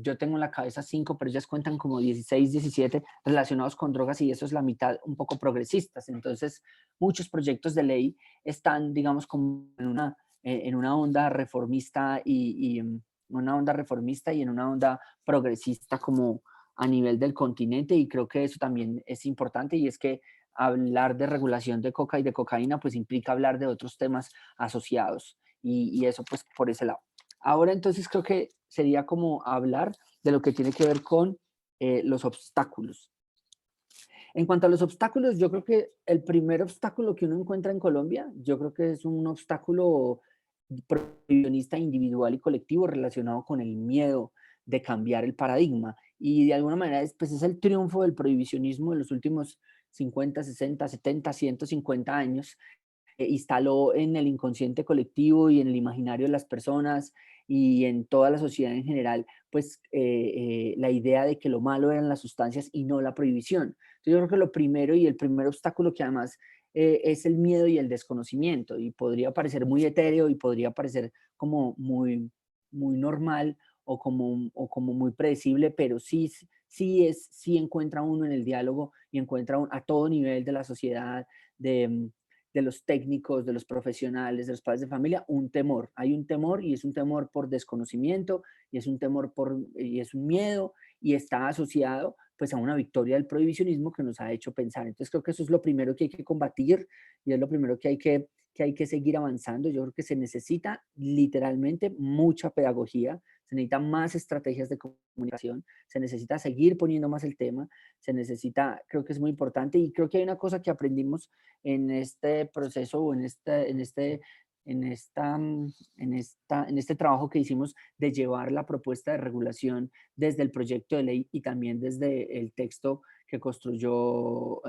[SPEAKER 2] Yo tengo en la cabeza 5, pero ellas cuentan como 16, 17 relacionados con drogas y eso es la mitad un poco progresistas. Entonces, muchos proyectos de ley están, digamos, como en una onda reformista y en una onda progresista como a nivel del continente y creo que eso también es importante y es que hablar de regulación de coca y de cocaína pues implica hablar de otros temas asociados y eso pues por ese lado. Ahora entonces creo que sería como hablar de lo que tiene que ver con los obstáculos. En cuanto a los obstáculos, yo creo que el primer obstáculo que uno encuentra en Colombia, yo creo que es un obstáculo prohibicionista individual y colectivo relacionado con el miedo de cambiar el paradigma. Y de alguna manera pues es el triunfo del prohibicionismo en los últimos 50, 60, 70, 150 años. Instaló en el inconsciente colectivo y en el imaginario de las personas y en toda la sociedad en general, pues la idea de que lo malo eran las sustancias y no la prohibición. Entonces yo creo que lo primero y el primer obstáculo que además es el miedo y el desconocimiento y podría parecer muy etéreo y podría parecer como muy normal o como muy predecible, pero sí encuentra uno en el diálogo y encuentra a todo nivel de la sociedad, de los técnicos, de los profesionales, de los padres de familia, un temor. Hay un temor y es un temor por desconocimiento y es un temor y es un miedo y está asociado pues a una victoria del prohibicionismo que nos ha hecho pensar. Entonces creo que eso es lo primero que hay que combatir y es lo primero que hay que seguir avanzando. Yo creo que se necesita literalmente mucha pedagogía, se necesitan más estrategias de comunicación, se necesita seguir poniendo más el tema, se necesita, creo que es muy importante y creo que hay una cosa que aprendimos en este proceso o en este trabajo que hicimos de llevar la propuesta de regulación desde el proyecto de ley y también desde el texto que construyó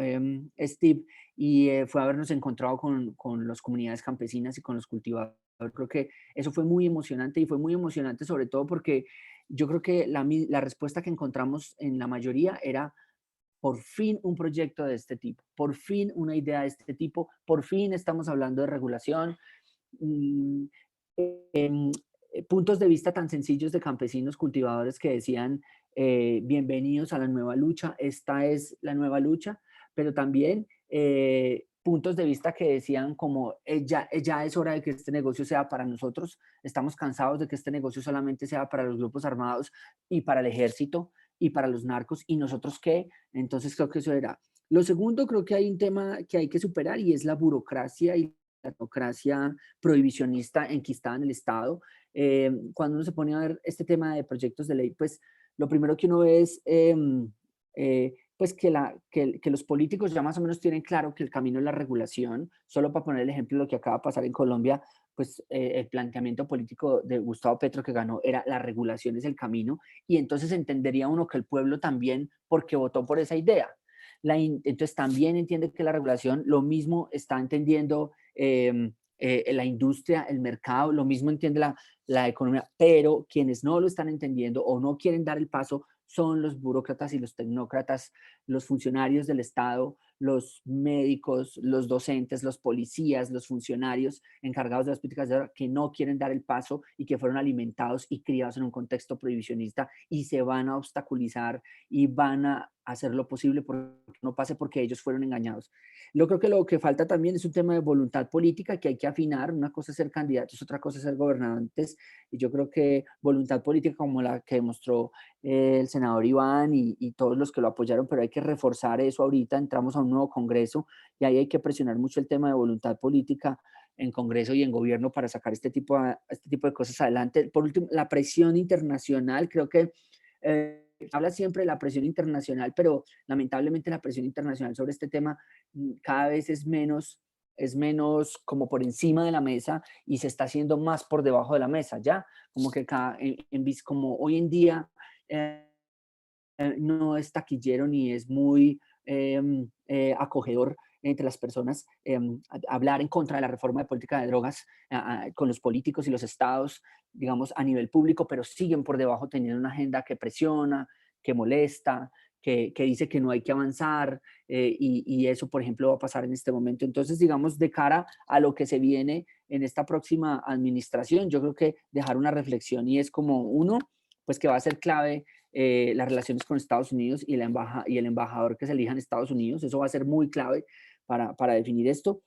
[SPEAKER 2] Steve y fue habernos encontrado con las comunidades campesinas y con los cultivadores. Creo que eso fue muy emocionante y fue muy emocionante sobre todo porque yo creo que la respuesta que encontramos en la mayoría era por fin un proyecto de este tipo, por fin una idea de este tipo, por fin estamos hablando de regulación. Puntos de vista tan sencillos de campesinos cultivadores que decían bienvenidos a la nueva lucha, esta es la nueva lucha, pero también puntos de vista que decían como ya es hora de que este negocio sea para nosotros, estamos cansados de que este negocio solamente sea para los grupos armados y para el ejército y para los narcos y nosotros qué, entonces creo que eso era. Lo segundo, creo que hay un tema que hay que superar y es la burocracia y la burocracia prohibicionista enquistada en el Estado. cuando uno se pone a ver este tema de proyectos de ley, pues lo primero que uno ve es pues que los políticos ya más o menos tienen claro que el camino es la regulación. Solo para poner el ejemplo de lo que acaba de pasar en Colombia, pues el planteamiento político de Gustavo Petro que ganó era la regulación es el camino, y entonces entendería uno que el pueblo también, porque votó por esa idea. Entonces también entiende que la regulación, lo mismo está entendiendo la industria, el mercado, lo mismo entiende la economía, pero quienes no lo están entendiendo o no quieren dar el paso son los burócratas y los tecnócratas, los funcionarios del Estado, los médicos, los docentes, los policías, los funcionarios encargados de las políticas de ahora, que no quieren dar el paso y que fueron alimentados y criados en un contexto prohibicionista, y se van a obstaculizar y van a hacer lo posible porque no pase, porque ellos fueron engañados. Yo creo que lo que falta también es un tema de voluntad política que hay que afinar. Una cosa es ser candidatos, otra cosa es ser gobernantes, y yo creo que voluntad política como la que demostró el senador Iván y todos los que lo apoyaron, pero hay que reforzar eso ahorita. Entramos a un nuevo Congreso y ahí hay que presionar mucho el tema de voluntad política en Congreso y en gobierno para sacar este tipo de cosas adelante. Por último, la presión internacional, creo que habla siempre de la presión internacional, pero lamentablemente la presión internacional sobre este tema cada vez es menos como por encima de la mesa y se está haciendo más por debajo de la mesa, ¿ya? Como que como hoy en día no es taquillero ni es muy acogedor entre las personas hablar en contra de la reforma de política de drogas con los políticos y los estados, digamos, a nivel público, pero siguen por debajo teniendo una agenda que presiona, que molesta, que dice que no hay que avanzar, y eso, por ejemplo, va a pasar en este momento. Entonces, digamos, de cara a lo que se viene en esta próxima administración, yo creo que dejar una reflexión, y es como uno, pues que va a ser clave las relaciones con Estados Unidos y el embajador que se elija en Estados Unidos. Eso va a ser muy clave para definir esto,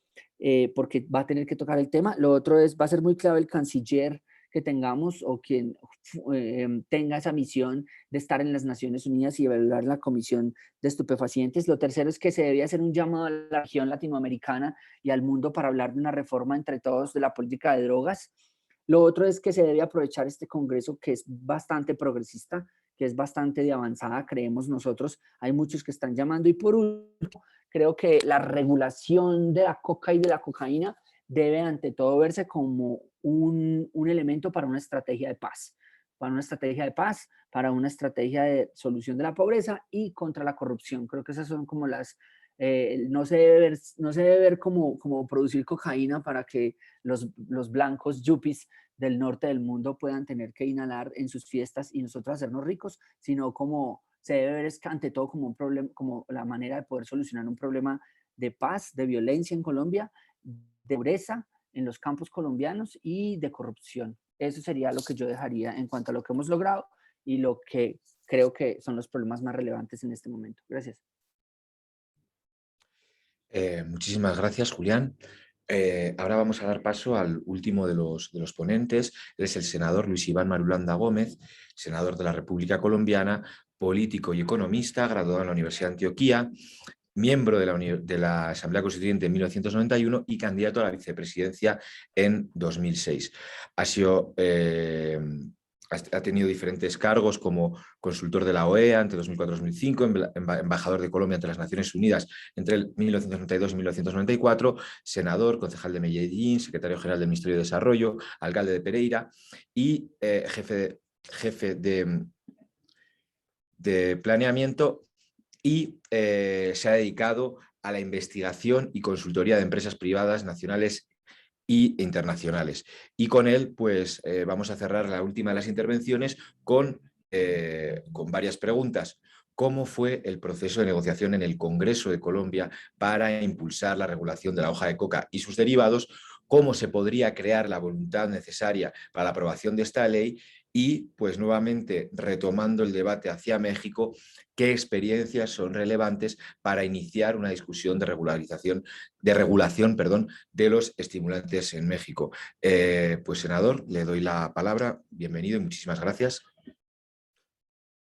[SPEAKER 2] porque va a tener que tocar el tema. Lo otro va a ser muy clave el canciller que tengamos o quien tenga esa misión de estar en las Naciones Unidas y evaluar la Comisión de Estupefacientes. Lo tercero es que se debe hacer un llamado a la región latinoamericana y al mundo para hablar de una reforma entre todos de la política de drogas. Lo otro es que se debe aprovechar este Congreso, que es bastante progresista, que es bastante de avanzada, creemos nosotros. Hay muchos que están llamando. Y por último, creo que la regulación de la coca y de la cocaína debe ante todo verse como un elemento para una estrategia de paz, para una estrategia de solución de la pobreza y contra la corrupción. Creo que esas son como las... no se debe ver como producir cocaína para que los blancos yuppies del norte del mundo puedan tener que inhalar en sus fiestas y nosotros hacernos ricos, sino como se debe ver ante todo como un problema, como la manera de poder solucionar un problema de paz, de violencia en Colombia, de pobreza en los campos colombianos y de corrupción. Eso sería lo que yo dejaría en cuanto a lo que hemos logrado y lo que creo que son los problemas más relevantes en este momento. Gracias.
[SPEAKER 3] Muchísimas gracias, Julián. Ahora vamos a dar paso al último de los ponentes. Él es el senador Luis Iván Marulanda Gómez, senador de la República Colombiana, político y economista, graduado en la Universidad de Antioquia, miembro de la Asamblea Constituyente en 1991 y candidato a la vicepresidencia en 2006. Ha tenido diferentes cargos como consultor de la OEA entre 2004 y 2005, embajador de Colombia ante las Naciones Unidas entre 1992 y 1994, senador, concejal de Medellín, secretario general del Ministerio de Desarrollo, alcalde de Pereira y jefe de planeamiento, y se ha dedicado a la investigación y consultoría de empresas privadas nacionales e internacionales. Y con él, pues, vamos a cerrar la última de las intervenciones con varias preguntas. ¿Cómo fue el proceso de negociación en el Congreso de Colombia para impulsar la regulación de la hoja de coca y sus derivados? ¿Cómo se podría crear la voluntad necesaria para la aprobación de esta ley? Y, pues, nuevamente, retomando el debate hacia México, ¿qué experiencias son relevantes para iniciar una discusión de regulación de los estimulantes en México? Pues, senador, le doy la palabra. Bienvenido y muchísimas gracias.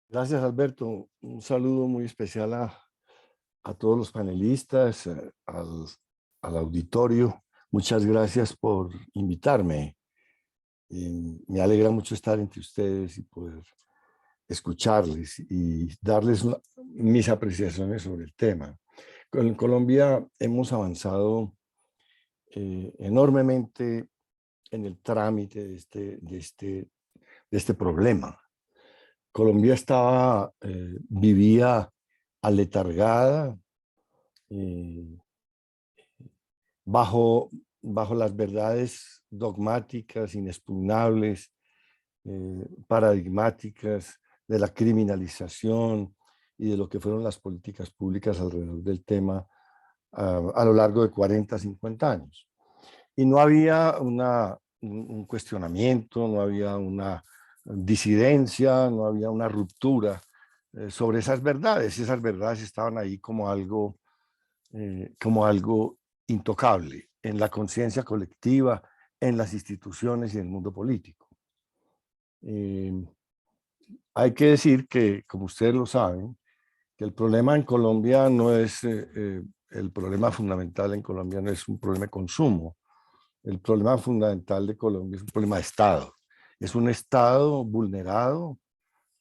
[SPEAKER 6] Gracias, Alberto. Un saludo muy especial a todos los panelistas, al auditorio. Muchas gracias por invitarme. Me alegra mucho estar entre ustedes y poder escucharles y darles mis apreciaciones sobre el tema. En Colombia hemos avanzado enormemente en el trámite de este problema. Colombia vivía aletargada bajo las verdades dogmáticas, inexpugnables, paradigmáticas de la criminalización y de lo que fueron las políticas públicas alrededor del tema a lo largo de 40, 50 años. Y no había un cuestionamiento, no había una disidencia, no había una ruptura sobre esas verdades. Esas verdades estaban ahí como algo intocable en la conciencia colectiva, en las instituciones y en el mundo político. Hay que decir que, como ustedes lo saben, que el problema en Colombia no es, el problema fundamental en Colombia no es un problema de consumo. El problema fundamental de Colombia es un problema de Estado. Es un Estado vulnerado,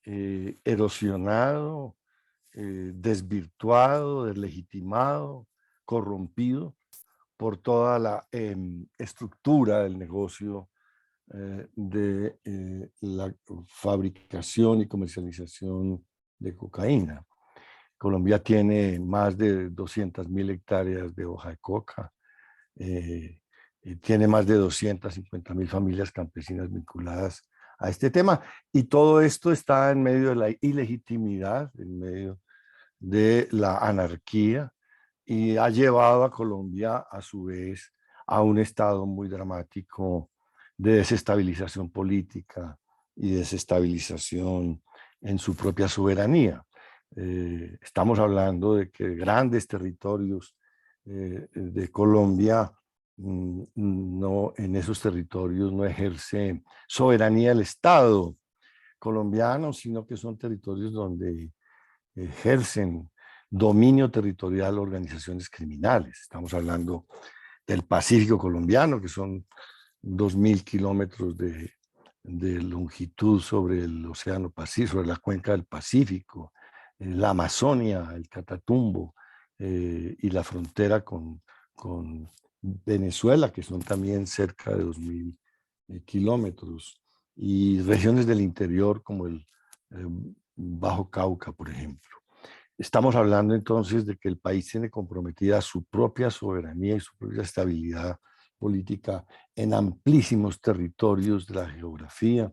[SPEAKER 6] erosionado, desvirtuado, deslegitimado, corrompido por toda la estructura del negocio de la fabricación y comercialización de cocaína. Colombia tiene más de 200.000 hectáreas de hoja de coca, tiene más de 250.000 familias campesinas vinculadas a este tema, y todo esto está en medio de la ilegitimidad, en medio de la anarquía, y ha llevado a Colombia a su vez a un estado muy dramático de desestabilización política y desestabilización en su propia soberanía. Estamos hablando de que grandes territorios de Colombia, en esos territorios no ejerce soberanía el Estado colombiano, sino que son territorios donde ejercen dominio territorial organizaciones criminales. Estamos hablando del Pacífico colombiano, que son 2.000 kilómetros de longitud sobre el Océano Pacífico, sobre la cuenca del Pacífico, la Amazonia, el Catatumbo y la frontera con Venezuela, que son también cerca de 2.000 kilómetros, y regiones del interior como el Bajo Cauca, por ejemplo. Estamos hablando entonces de que el país tiene comprometida su propia soberanía y su propia estabilidad política en amplísimos territorios de la geografía,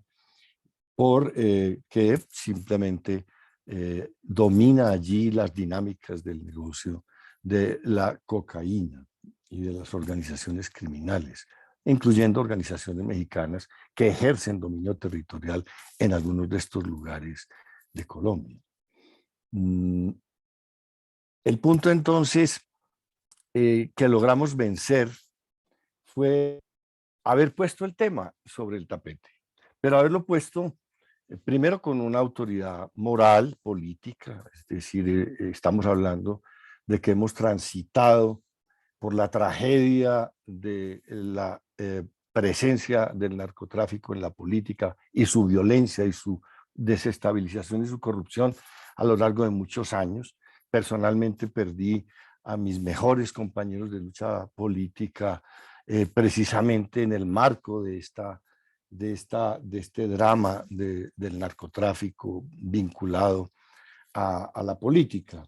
[SPEAKER 6] que simplemente domina allí las dinámicas del negocio de la cocaína y de las organizaciones criminales, incluyendo organizaciones mexicanas que ejercen dominio territorial en algunos de estos lugares de Colombia. El punto entonces que logramos vencer fue haber puesto el tema sobre el tapete, pero haberlo puesto primero con una autoridad moral, política, es decir, estamos hablando de que hemos transitado por la tragedia de la presencia del narcotráfico en la política y su violencia y su desestabilización y su corrupción a lo largo de muchos años. Personalmente perdí a mis mejores compañeros de lucha política precisamente en el marco de este drama del narcotráfico vinculado a la política.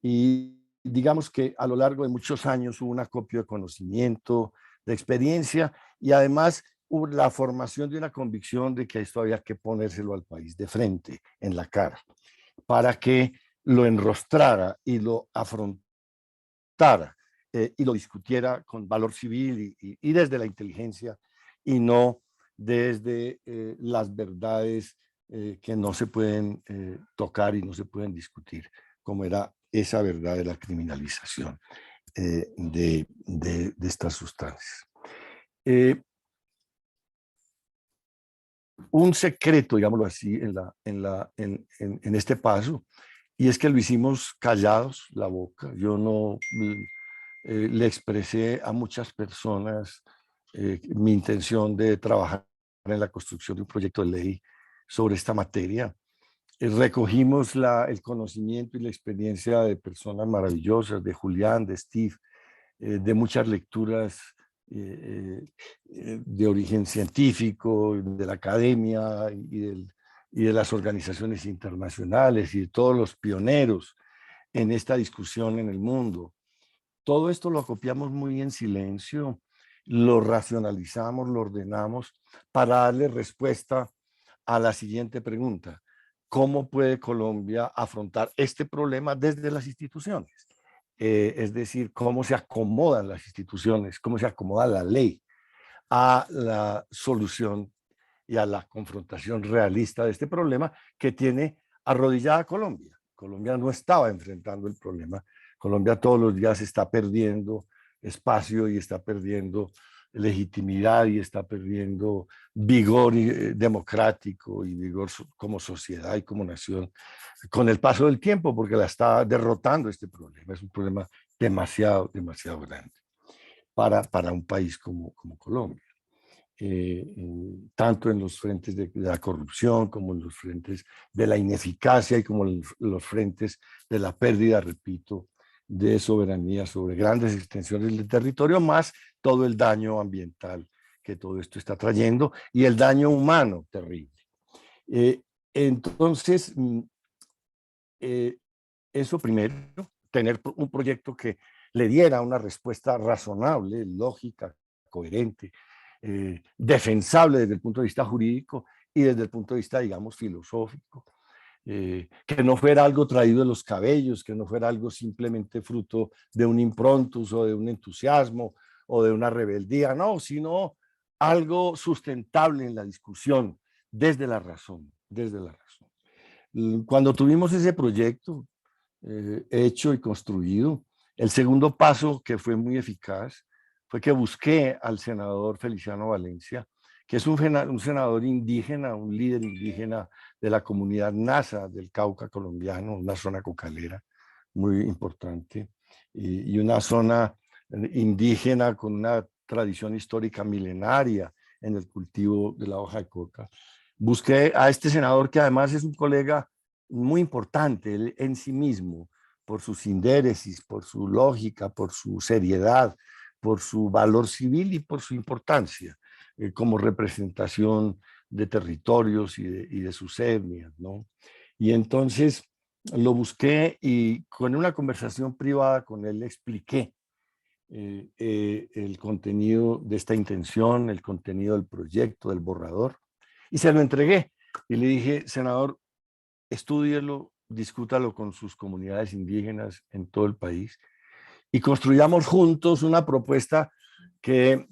[SPEAKER 6] Y digamos que a lo largo de muchos años hubo un acopio de conocimiento, de experiencia, y además hubo la formación de una convicción de que esto había que ponérselo al país de frente, en la cara, para que lo enrostrara y lo afrontara y lo discutiera con valor civil y desde la inteligencia, y no desde las verdades que no se pueden tocar y no se pueden discutir, como era esa verdad de la criminalización de estas sustancias. Un secreto, digámoslo así, en este paso, y es que lo hicimos callados la boca. Yo no le expresé a muchas personas mi intención de trabajar en la construcción de un proyecto de ley sobre esta materia. Recogimos el conocimiento y la experiencia de personas maravillosas, de Julián, de Steve, de muchas lecturas de origen científico, de la academia y de las organizaciones internacionales y de todos los pioneros en esta discusión en el mundo. Todo esto lo acopiamos muy en silencio, lo racionalizamos, lo ordenamos para darle respuesta a la siguiente pregunta: ¿cómo puede Colombia afrontar este problema desde las instituciones? Es decir, cómo se acomodan las instituciones, cómo se acomoda la ley a la solución y a la confrontación realista de este problema que tiene arrodillada a Colombia. Colombia no estaba enfrentando el problema. Colombia todos los días está perdiendo espacio y está perdiendo legitimidad y está perdiendo vigor democrático y vigor como sociedad y como nación con el paso del tiempo, porque la está derrotando este problema. Es un problema demasiado grande para un país como Colombia. Tanto en los frentes de la corrupción como en los frentes de la ineficacia y como en los frentes de la pérdida, repito, de soberanía sobre grandes extensiones del territorio, más todo el daño ambiental que todo esto está trayendo y el daño humano terrible. Entonces, eso primero, tener un proyecto que le diera una respuesta razonable, lógica, coherente, defensable desde el punto de vista jurídico y desde el punto de vista, digamos, filosófico, que no fuera algo traído de los cabellos, que no fuera algo simplemente fruto de un improntus o de un entusiasmo o de una rebeldía, no, sino algo sustentable en la discusión desde la razón, desde la razón. Cuando tuvimos ese proyecto hecho y construido, el segundo paso, que fue muy eficaz, fue que busqué al senador Feliciano Valencia, que es un senador indígena, un líder indígena de la comunidad Nasa del Cauca colombiano, una zona cocalera muy importante, y una zona indígena con una tradición histórica milenaria en el cultivo de la hoja de coca. Busqué a este senador, que además es un colega muy importante él en sí mismo, por su sindéresis, por su lógica, por su seriedad, por su valor civil y por su importancia como representación de territorios y de sus etnias, ¿no? Y entonces lo busqué y con una conversación privada con él le expliqué el contenido de esta intención, el contenido del proyecto, del borrador, y se lo entregué. Y le dije: senador, estúdielo, discútalo con sus comunidades indígenas en todo el país y construyamos juntos una propuesta que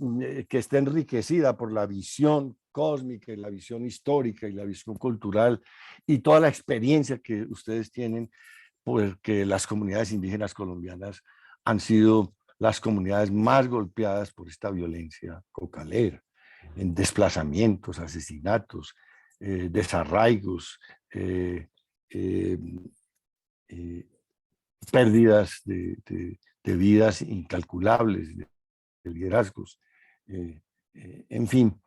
[SPEAKER 6] esté enriquecida por la visión cósmica y la visión histórica y la visión cultural y toda la experiencia que ustedes tienen, porque las comunidades indígenas colombianas han sido las comunidades más golpeadas por esta violencia cocalera, en desplazamientos, asesinatos, desarraigos, pérdidas de vidas incalculables, de liderazgos. En fin,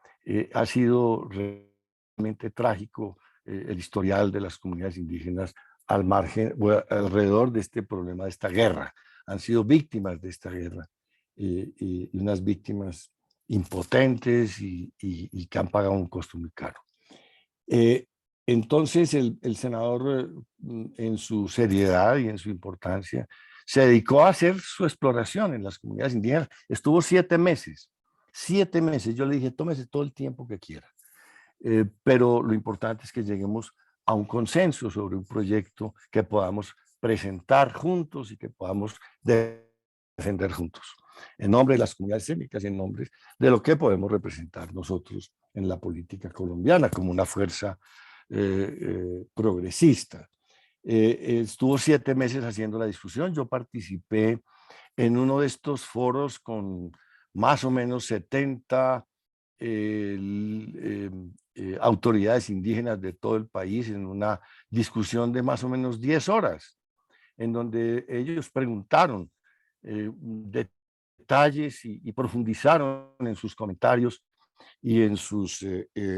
[SPEAKER 6] ha sido realmente trágico el historial de las comunidades indígenas al margen, alrededor de este problema, de esta guerra. Han sido víctimas de esta guerra y unas víctimas impotentes y que han pagado un costo muy caro. Entonces el senador, en su seriedad y en su importancia, se dedicó a hacer su exploración en las comunidades indígenas. Estuvo 7 meses. 7 meses. Yo le dije: tómese todo el tiempo que quiera. Pero lo importante es que lleguemos a un consenso sobre un proyecto que podamos presentar juntos y que podamos defender juntos, en nombre de las comunidades étnicas y en nombre de lo que podemos representar nosotros en la política colombiana como una fuerza progresista. Estuvo 7 meses haciendo la discusión. Yo participé en uno de estos foros con más o menos 70 autoridades indígenas de todo el país, en una discusión de más o menos 10 horas, en donde ellos preguntaron detalles y profundizaron en sus comentarios y en sus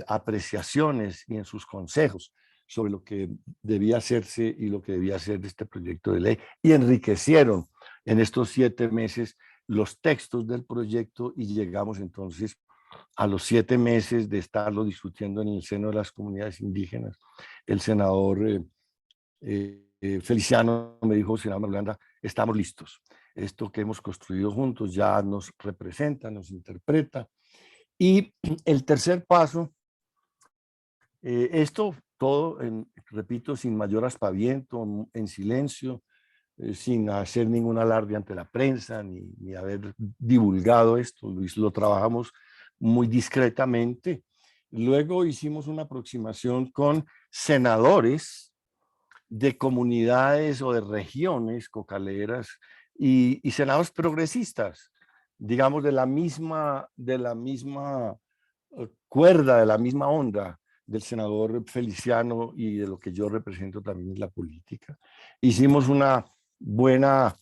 [SPEAKER 6] apreciaciones y en sus consejos sobre lo que debía hacerse y lo que debía hacer de este proyecto de ley, y enriquecieron en estos 7 meses los textos del proyecto, y llegamos entonces a los 7 meses de estarlo discutiendo en el seno de las comunidades indígenas. El senador Feliciano me dijo: senador Marulanda, estamos listos. Esto que hemos construido juntos ya nos representa, nos interpreta. Y el tercer paso, esto todo, repito, sin mayor aspaviento, en silencio, sin hacer ningún alarde ante la prensa, ni haber divulgado esto. Lo trabajamos muy discretamente. Luego hicimos una aproximación con senadores de comunidades o de regiones cocaleras y senadores progresistas, digamos, de la misma cuerda, de la misma onda del senador Feliciano y de lo que yo represento también en la política. Hicimos una buena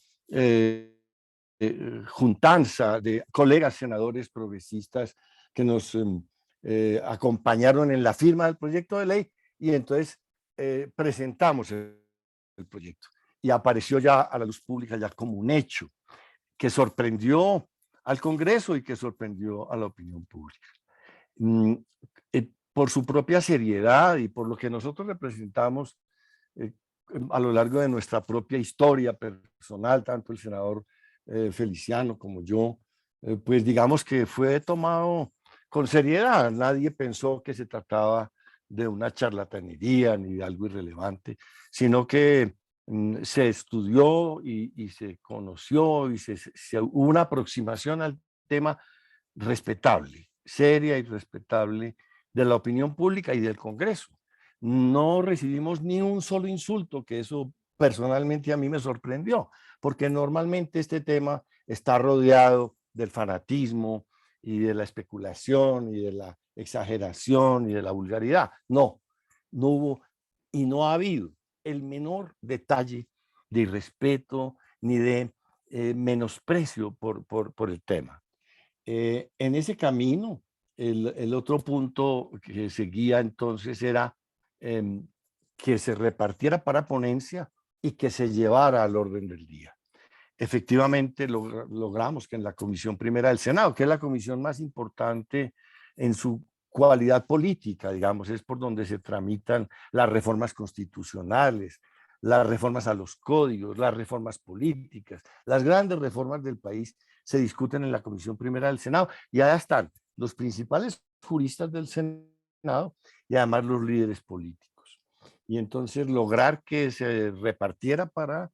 [SPEAKER 6] juntanza de colegas senadores progresistas que nos acompañaron en la firma del proyecto de ley, y entonces presentamos el proyecto y apareció ya a la luz pública ya como un hecho que sorprendió al Congreso y que sorprendió a la opinión pública. Por su propia seriedad y por lo que nosotros representamos a lo largo de nuestra propia historia personal, tanto el senador Feliciano como yo, pues digamos que fue tomado con seriedad. Nadie pensó que se trataba de una charlatanería ni de algo irrelevante, sino que se estudió y se conoció y hubo una aproximación al tema respetable, seria y respetable de la opinión pública y del Congreso. No recibimos ni un solo insulto, que eso personalmente a mí me sorprendió, porque normalmente este tema está rodeado del fanatismo y de la especulación y de la exageración y de la vulgaridad. No hubo y no ha habido el menor detalle de irrespeto ni de menosprecio por el tema. En ese camino, el otro punto que seguía entonces era que se repartiera para ponencia y que se llevara al orden del día. Efectivamente, logramos que en la Comisión Primera del Senado, que es la comisión más importante en su cualidad política, digamos, es por donde se tramitan las reformas constitucionales, las reformas a los códigos, las reformas políticas, las grandes reformas del país se discuten en la Comisión Primera del Senado, y allá están los principales juristas del Senado y además los líderes políticos. Y entonces lograr que se repartiera para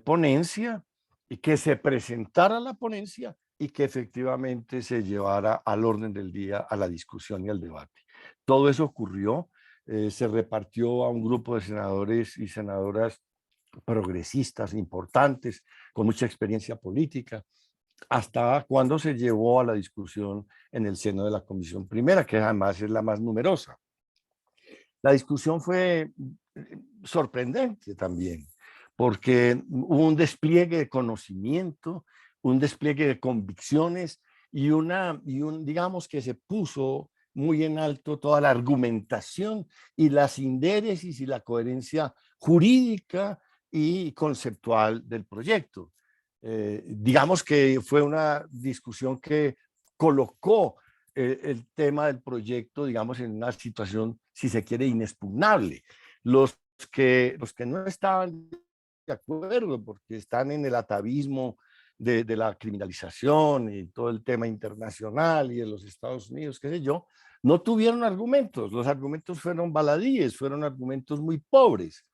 [SPEAKER 6] ponencia y que se presentara la ponencia y que efectivamente se llevara al orden del día, a la discusión y al debate. Todo eso ocurrió, se repartió a un grupo de senadores y senadoras progresistas importantes, con mucha experiencia política, hasta cuando se llevó a la discusión en el seno de la Comisión Primera, que además es la más numerosa. La discusión fue sorprendente también, porque hubo un despliegue de conocimiento, un despliegue de convicciones y digamos que se puso muy en alto toda la argumentación y la sindéresis y la coherencia jurídica y conceptual del proyecto. Digamos que fue una discusión que colocó el tema del proyecto, digamos, en una situación, si se quiere, inexpugnable. Los que no estaban de acuerdo, porque están en el atavismo de la criminalización y todo el tema internacional y de los Estados Unidos, qué sé yo, no tuvieron argumentos. Los argumentos fueron baladíes, fueron argumentos muy pobres.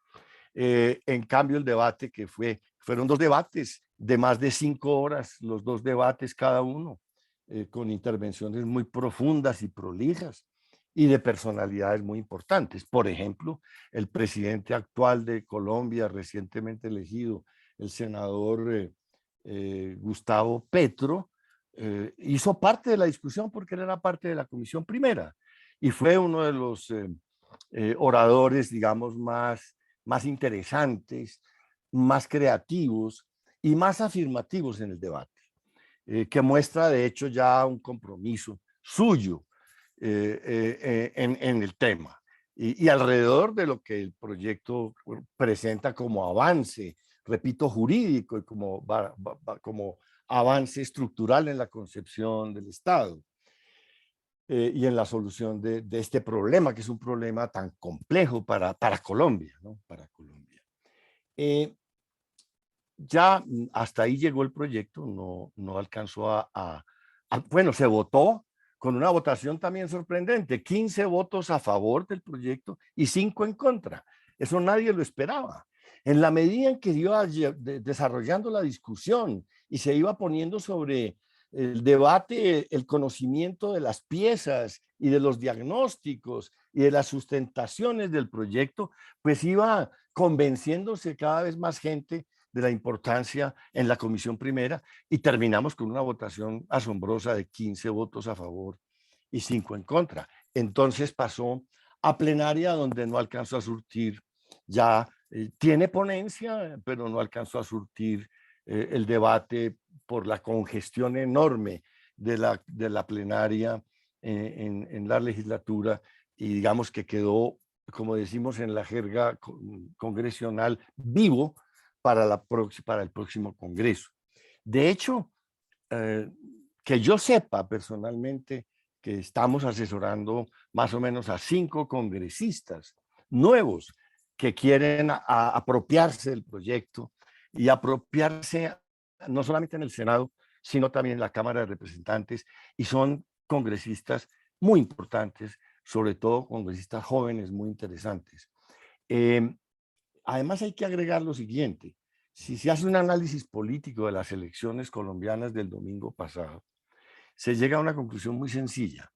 [SPEAKER 6] En cambio, el debate fueron 2 debates de más de 5 horas, los 2 debates cada uno, con intervenciones muy profundas y prolijas y de personalidades muy importantes. Por ejemplo, el presidente actual de Colombia, recientemente elegido, el senador Gustavo Petro, hizo parte de la discusión porque él era parte de la Comisión Primera y fue uno de los oradores, digamos, más interesantes, más creativos y más afirmativos en el debate, que muestra de hecho ya un compromiso suyo en el tema. Y alrededor de lo que el proyecto presenta como avance, repito, jurídico y como avance estructural en la concepción del Estado y en la solución de este problema, que es un problema tan complejo para Colombia, ¿no? Para Colombia. Ya hasta ahí llegó el proyecto, no alcanzó bueno, se votó con una votación también sorprendente, 15 votos a favor del proyecto y 5 en contra. Eso nadie lo esperaba. En la medida en que iba desarrollando la discusión y se iba poniendo sobre el debate, el conocimiento de las piezas y de los diagnósticos y de las sustentaciones del proyecto, pues iba convenciéndose cada vez más gente de la importancia en la comisión primera y terminamos con una votación asombrosa de 15 votos a favor y 5 en contra. Entonces pasó a plenaria donde no alcanzó a surtir ya, tiene ponencia, pero no alcanzó a surtir el debate por la congestión enorme de la plenaria en la legislatura y digamos que quedó, como decimos en la jerga congresional, vivo para el próximo Congreso. De hecho, que yo sepa personalmente que estamos asesorando más o menos a 5 congresistas nuevos que quieren apropiarse del proyecto y apropiarse no solamente en el Senado, sino también en la Cámara de Representantes, y son congresistas muy importantes, sobre todo congresistas jóvenes muy interesantes. Además hay que agregar lo siguiente, si se hace un análisis político de las elecciones colombianas del domingo pasado, se llega a una conclusión muy sencilla.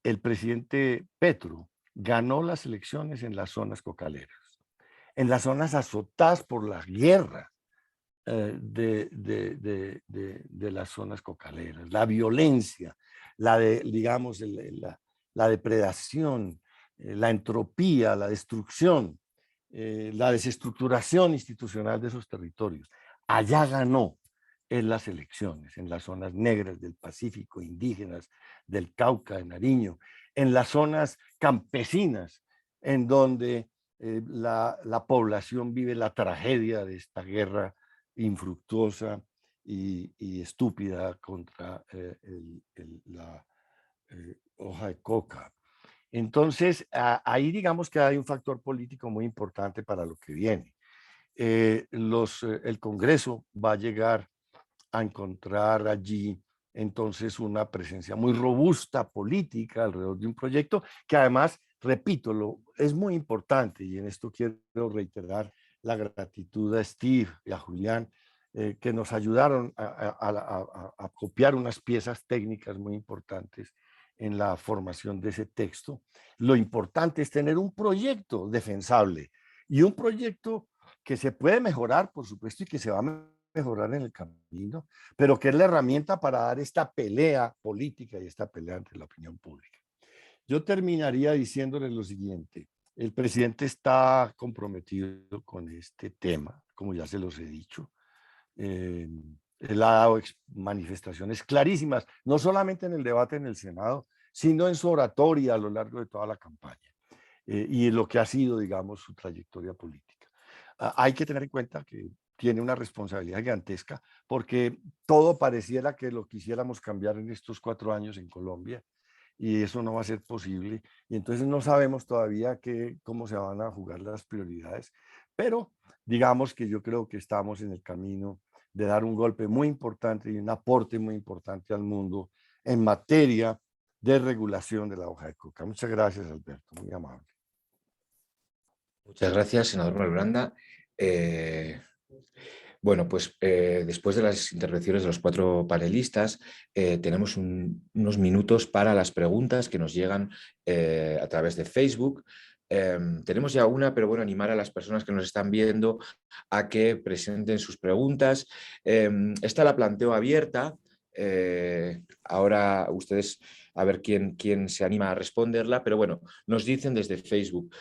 [SPEAKER 6] El presidente Petro ganó las elecciones en las zonas cocaleras, en las zonas azotadas por la guerra de las zonas cocaleras, la violencia, digamos, la depredación, la entropía, la destrucción, la desestructuración institucional de esos territorios. Allá ganó en las elecciones, en las zonas negras del Pacífico, indígenas, del Cauca, de Nariño, en las zonas campesinas, en donde la población vive la tragedia de esta guerra infructuosa y estúpida contra la hoja de coca. Entonces, ahí digamos que hay un factor político muy importante para lo que viene. El Congreso va a llegar a encontrar allí entonces una presencia muy robusta política alrededor de un proyecto que además, repito, es muy importante y en esto quiero reiterar la gratitud a Steve y a Julián que nos ayudaron a copiar unas piezas técnicas muy importantes en la formación de ese texto. Lo importante es tener un proyecto defensable y un proyecto que se puede mejorar, por supuesto, y que se va a mejorar en el camino, pero que es la herramienta para dar esta pelea política y esta pelea entre la opinión pública. Yo terminaría diciéndoles lo siguiente. El presidente está comprometido con este tema, como ya se los he dicho. Él ha dado manifestaciones clarísimas, no solamente en el debate en el Senado, sino en su oratoria a lo largo de toda la campaña y en lo que ha sido, digamos, su trayectoria política. Hay que tener en cuenta que tiene una responsabilidad gigantesca porque todo pareciera que lo quisiéramos cambiar en estos 4 años en Colombia y eso no va a ser posible. Y entonces no sabemos todavía cómo se van a jugar las prioridades, pero digamos que yo creo que estamos en el camino de dar un golpe muy importante y un aporte muy importante al mundo en materia de regulación de la hoja de coca. Muchas gracias, Alberto, muy amable.
[SPEAKER 3] Muchas gracias, senador Malbranda. Bueno, pues después de las intervenciones de los 4 panelistas, tenemos unos minutos para las preguntas que nos llegan a través de Facebook. Tenemos ya una, pero bueno, animar a las personas que nos están viendo a que presenten sus preguntas. Esta la planteo abierta. Ahora ustedes a ver quién se anima a responderla, pero bueno, nos dicen desde Facebook,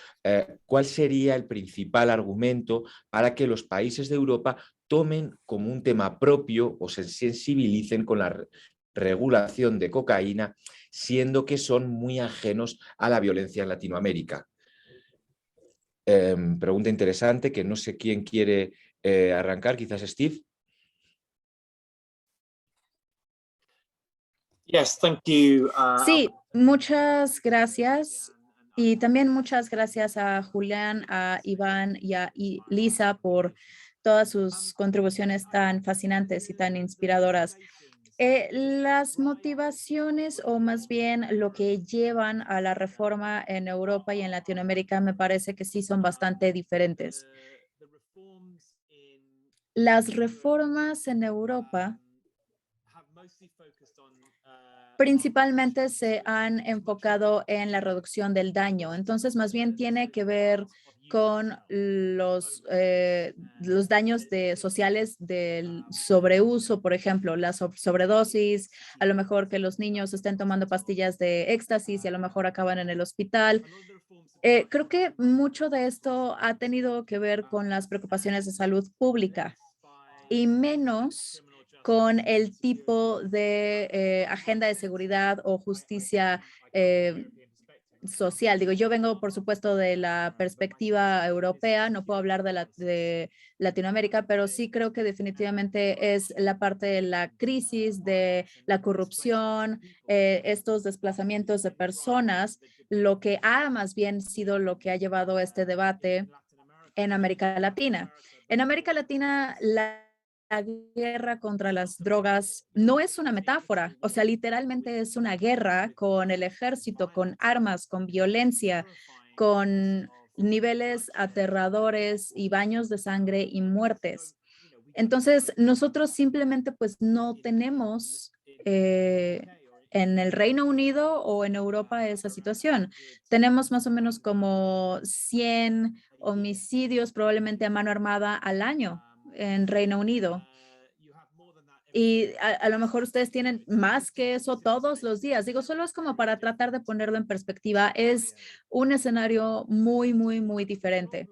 [SPEAKER 3] ¿cuál sería el principal argumento para que los países de Europa tomen como un tema propio o se sensibilicen con la regulación de cocaína, siendo que son muy ajenos a la violencia en Latinoamérica. Pregunta interesante que no sé quién quiere arrancar, quizás Steve.
[SPEAKER 4] Yes, thank you.
[SPEAKER 5] Sí, muchas gracias. Y también muchas gracias a Julián, a Iván y a Lisa por todas sus contribuciones tan fascinantes y tan inspiradoras. Las motivaciones o más bien lo que llevan a la reforma en Europa y en Latinoamérica me parece que sí son bastante diferentes. Las reformas en Europa principalmente se han enfocado en la reducción del daño. Entonces, más bien tiene que ver con los daños sociales del sobreuso, por ejemplo, la sobredosis, a lo mejor que los niños estén tomando pastillas de éxtasis y a lo mejor acaban en el hospital. Creo que mucho de esto ha tenido que ver con las preocupaciones de salud pública y menos con el tipo de agenda de seguridad o justicia social. Digo, yo vengo, por supuesto, de la perspectiva europea, no puedo hablar de Latinoamérica, pero sí creo que definitivamente es la parte de la crisis, de la corrupción, estos desplazamientos de personas, lo que ha más bien sido lo que ha llevado este debate en América Latina. En América Latina, la guerra contra las drogas no es una metáfora, o sea, literalmente es una guerra con el ejército, con armas, con violencia, con niveles aterradores y baños de sangre y muertes. Entonces, nosotros simplemente pues no tenemos en el Reino Unido o en Europa esa situación. Tenemos más o menos como 100 homicidios probablemente a mano armada al año en Reino Unido. Y a lo mejor ustedes tienen más que eso todos los días. Digo, solo es como para tratar de ponerlo en perspectiva. Es un escenario muy, muy, muy diferente.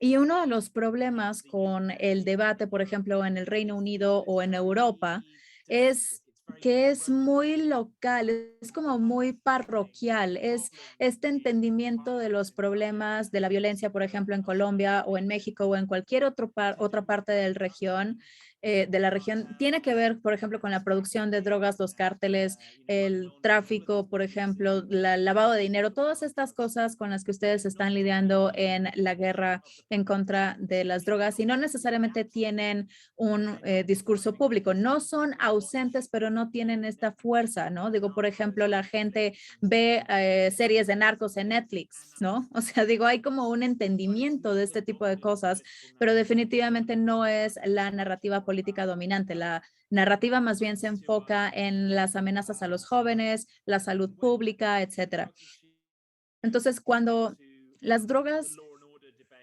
[SPEAKER 5] Y uno de los problemas con el debate, por ejemplo, en el Reino Unido o en Europa, es que es muy local, es como muy parroquial, es este entendimiento de los problemas de la violencia, por ejemplo, en Colombia o en México o en cualquier otra parte de la región, tiene que ver, por ejemplo, con la producción de drogas, los cárteles, el tráfico, por ejemplo, el lavado de dinero, todas estas cosas con las que ustedes están lidiando en la guerra en contra de las drogas y no necesariamente tienen un discurso público. No son ausentes, pero no tienen esta fuerza, ¿no? Digo, por ejemplo, la gente ve series de narcos en Netflix, ¿no? O sea, digo, hay como un entendimiento de este tipo de cosas, pero definitivamente no es la narrativa política dominante. La narrativa más bien se enfoca en las amenazas a los jóvenes, la salud pública, etcétera. Entonces, cuando las drogas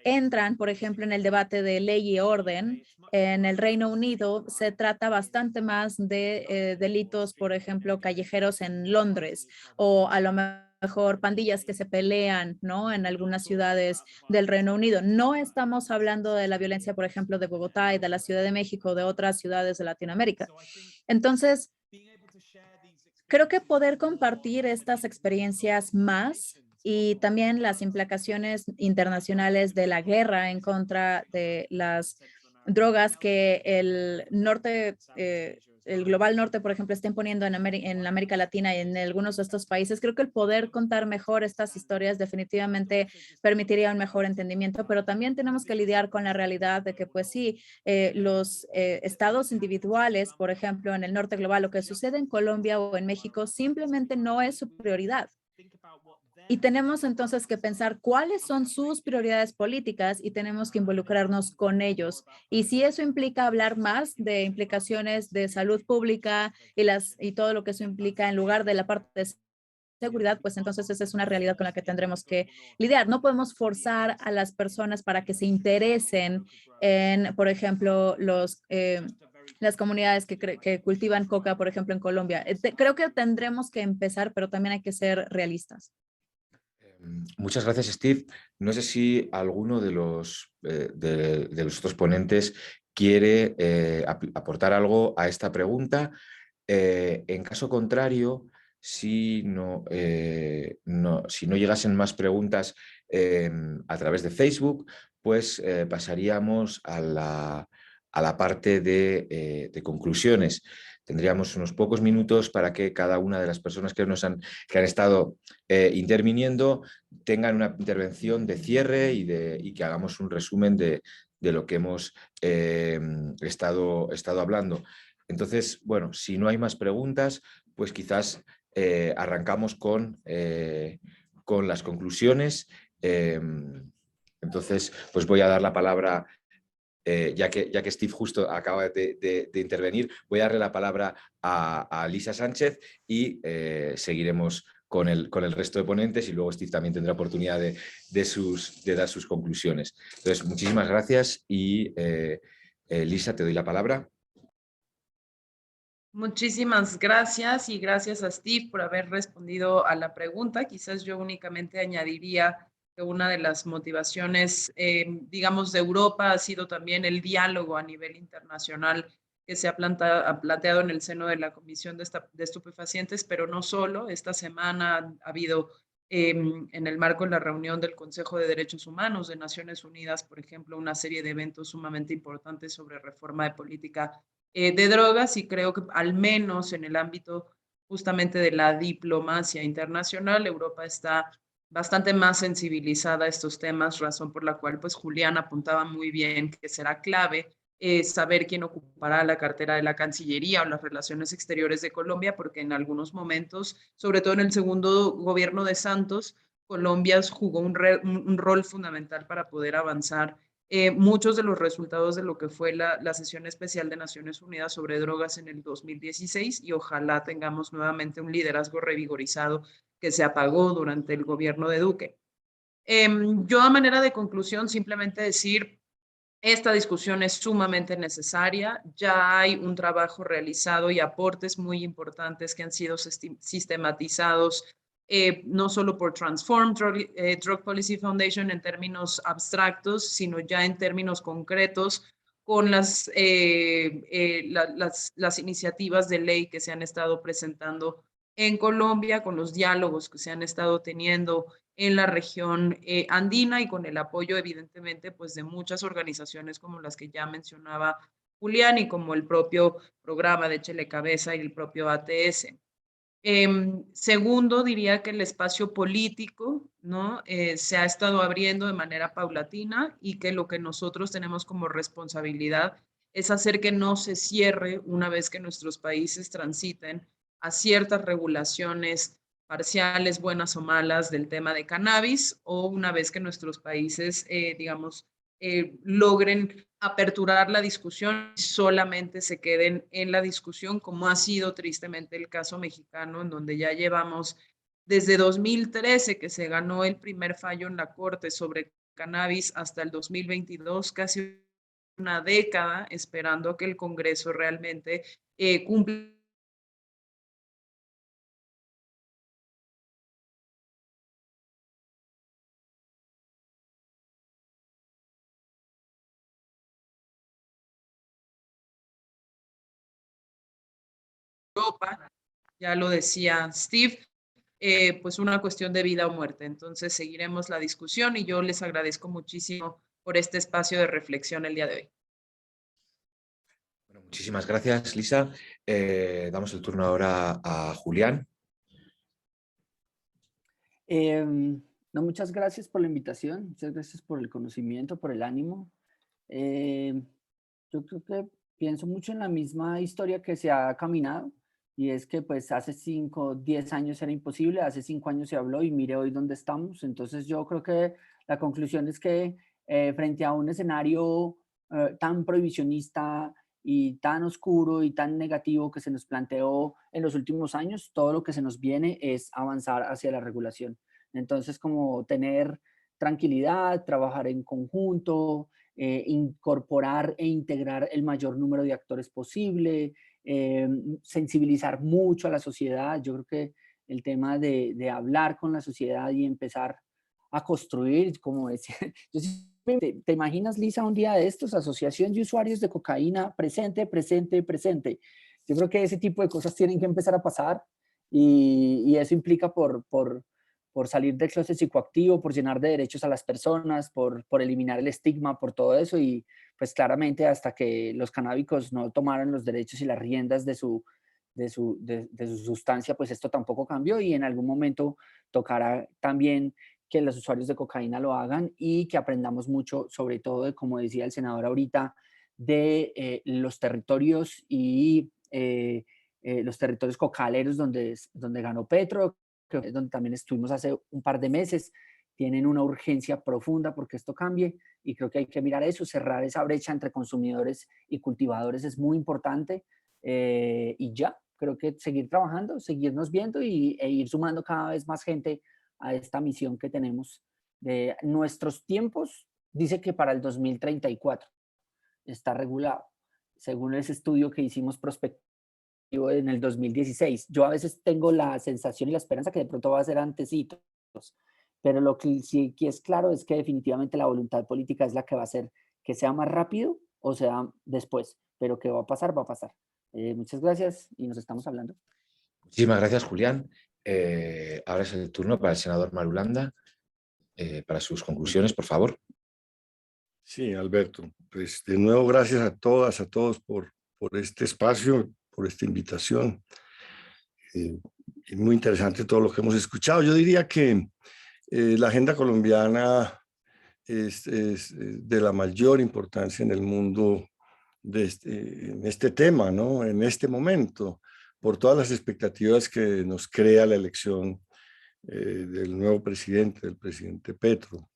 [SPEAKER 5] entran, por ejemplo, en el debate de ley y orden, en el Reino Unido se trata bastante más de delitos, por ejemplo, callejeros en Londres o a lo mejor pandillas que se pelean, ¿no? En algunas ciudades del Reino Unido. No estamos hablando de la violencia, por ejemplo, de Bogotá y de la Ciudad de México, de otras ciudades de Latinoamérica. Entonces, creo que poder compartir estas experiencias más y también las implicaciones internacionales de la guerra en contra de las drogas que el norte, el global norte, por ejemplo, estén poniendo en América Latina y en algunos de estos países. Creo que el poder contar mejor estas historias definitivamente permitiría un mejor entendimiento, pero también tenemos que lidiar con la realidad de que, pues sí, los estados individuales, por ejemplo, en el norte global, lo que sucede en Colombia o en México simplemente no es su prioridad. Y tenemos entonces que pensar cuáles son sus prioridades políticas y tenemos que involucrarnos con ellos. Y si eso implica hablar más de implicaciones de salud pública y todo lo que eso implica en lugar de la parte de seguridad, pues entonces esa es una realidad con la que tendremos que lidiar. No podemos forzar a las personas para que se interesen en, por ejemplo, las comunidades que cultivan coca, por ejemplo, en Colombia. Creo que tendremos que empezar, pero también hay que ser realistas.
[SPEAKER 3] Muchas gracias, Steve. No sé si alguno de los otros ponentes quiere aportar algo a esta pregunta. En caso contrario, si si no llegasen más preguntas a través de Facebook, pues pasaríamos a la parte de conclusiones. Tendríamos unos pocos minutos para que cada una de las personas que han estado interviniendo tengan una intervención de cierre y que hagamos un resumen de lo que hemos estado hablando. Entonces, bueno, si no hay más preguntas, pues quizás arrancamos con las conclusiones. Entonces, pues voy a dar la palabra, ya que Steve justo acaba de intervenir, voy a darle la palabra a Lisa Sánchez y seguiremos con el resto de ponentes, y luego Steve también tendrá oportunidad de dar sus conclusiones. Entonces, muchísimas gracias y Lisa, te doy la palabra.
[SPEAKER 1] Muchísimas gracias y gracias a Steve por haber respondido a la pregunta. Quizás yo únicamente añadiría que una de las motivaciones, digamos, de Europa ha sido también el diálogo a nivel internacional que se ha planteado en el seno de la Comisión de Estupefacientes, pero no solo. Esta semana ha habido, en el marco de la reunión del Consejo de Derechos Humanos de Naciones Unidas, por ejemplo, una serie de eventos sumamente importantes sobre reforma de política de drogas, y creo que al menos en el ámbito justamente de la diplomacia internacional, Europa está bastante más sensibilizada a estos temas, razón por la cual pues Julián apuntaba muy bien que será clave saber quién ocupará la cartera de la Cancillería o las relaciones exteriores de Colombia, porque en algunos momentos, sobre todo en el segundo gobierno de Santos, Colombia jugó un rol fundamental para poder avanzar muchos de los resultados de lo que fue la sesión especial de Naciones Unidas sobre drogas en el 2016, y ojalá tengamos nuevamente un liderazgo revigorizado que se apagó durante el gobierno de Duque. Yo a manera de conclusión simplemente decir, esta discusión es sumamente necesaria, ya hay un trabajo realizado y aportes muy importantes que han sido sistematizados no solo por Transform Drug Policy Foundation en términos abstractos, sino ya en términos concretos con las iniciativas de ley que se han estado presentando en Colombia, con los diálogos que se han estado teniendo en la región andina, y con el apoyo evidentemente pues de muchas organizaciones como las que ya mencionaba Julián, y como el propio programa de Échele Cabeza y el propio ATS. Segundo, diría que el espacio político, ¿no? Se ha estado abriendo de manera paulatina, y que lo que nosotros tenemos como responsabilidad es hacer que no se cierre una vez que nuestros países transiten a ciertas regulaciones parciales, buenas o malas, del tema de cannabis, o una vez que nuestros países, digamos, logren aperturar la discusión y solamente se queden en la discusión, como ha sido tristemente el caso mexicano, en donde ya llevamos desde 2013, que se ganó el primer fallo en la Corte sobre cannabis, hasta el 2022, casi una década esperando a que el Congreso realmente cumpla Europa. Ya lo decía Steve, pues una cuestión de vida o muerte. Entonces seguiremos la discusión, y yo les agradezco muchísimo por este espacio de reflexión el día de hoy.
[SPEAKER 3] Bueno, muchísimas gracias, Lisa. Damos el turno ahora a Julián.
[SPEAKER 2] No, muchas gracias por la invitación, muchas gracias por el conocimiento, por el ánimo. Yo creo que pienso mucho en la misma historia que se ha caminado, y es que pues hace 5, 10 años era imposible, hace 5 años se habló y mire hoy dónde estamos. Entonces yo creo que la conclusión es que frente a un escenario tan prohibicionista y tan oscuro y tan negativo que se nos planteó en los últimos años, todo lo que se nos viene es avanzar hacia la regulación. Entonces, como tener tranquilidad, trabajar en conjunto, incorporar e integrar el mayor número de actores posible, sensibilizar mucho a la sociedad. Yo creo que el tema de hablar con la sociedad y empezar a construir, como decía, yo ¿te imaginas, Lisa, un día de estos, asociación de usuarios de cocaína, presente, presente, presente? Yo creo que ese tipo de cosas tienen que empezar a pasar y eso implica por salir del closet psicoactivo, por llenar de derechos a las personas, por eliminar el estigma, por todo eso y pues claramente hasta que los canábicos no tomaran los derechos y las riendas de su sustancia, pues esto tampoco cambió y en algún momento tocará también que los usuarios de cocaína lo hagan y que aprendamos mucho, sobre todo de, como decía el senador ahorita, de los territorios y los territorios cocaleros donde ganó Petro, que es donde también estuvimos hace un par de meses, tienen una urgencia profunda porque esto cambie y creo que hay que mirar eso, cerrar esa brecha entre consumidores y cultivadores es muy importante y ya, creo que seguir trabajando, seguirnos viendo e ir sumando cada vez más gente a esta misión que tenemos de nuestros tiempos. Dice que para el 2034 está regulado, según ese estudio que hicimos prospectivo en el 2016. Yo a veces tengo la sensación y la esperanza que de pronto va a ser antecitos, pero lo que sí que es claro es que definitivamente la voluntad política es la que va a hacer que sea más rápido o sea después, pero que va a pasar, va a pasar. Muchas gracias y nos estamos hablando.
[SPEAKER 3] Muchísimas gracias, Julián. Ahora es el turno para el senador Marulanda, para sus conclusiones, por favor.
[SPEAKER 6] Sí, Alberto, pues de nuevo gracias a todas, a todos por este espacio, por esta invitación. Es muy interesante todo lo que hemos escuchado. Yo diría que la agenda colombiana es de la mayor importancia en el mundo en este tema, ¿no? En este momento, por todas las expectativas que nos crea la elección del nuevo presidente, del presidente Petro.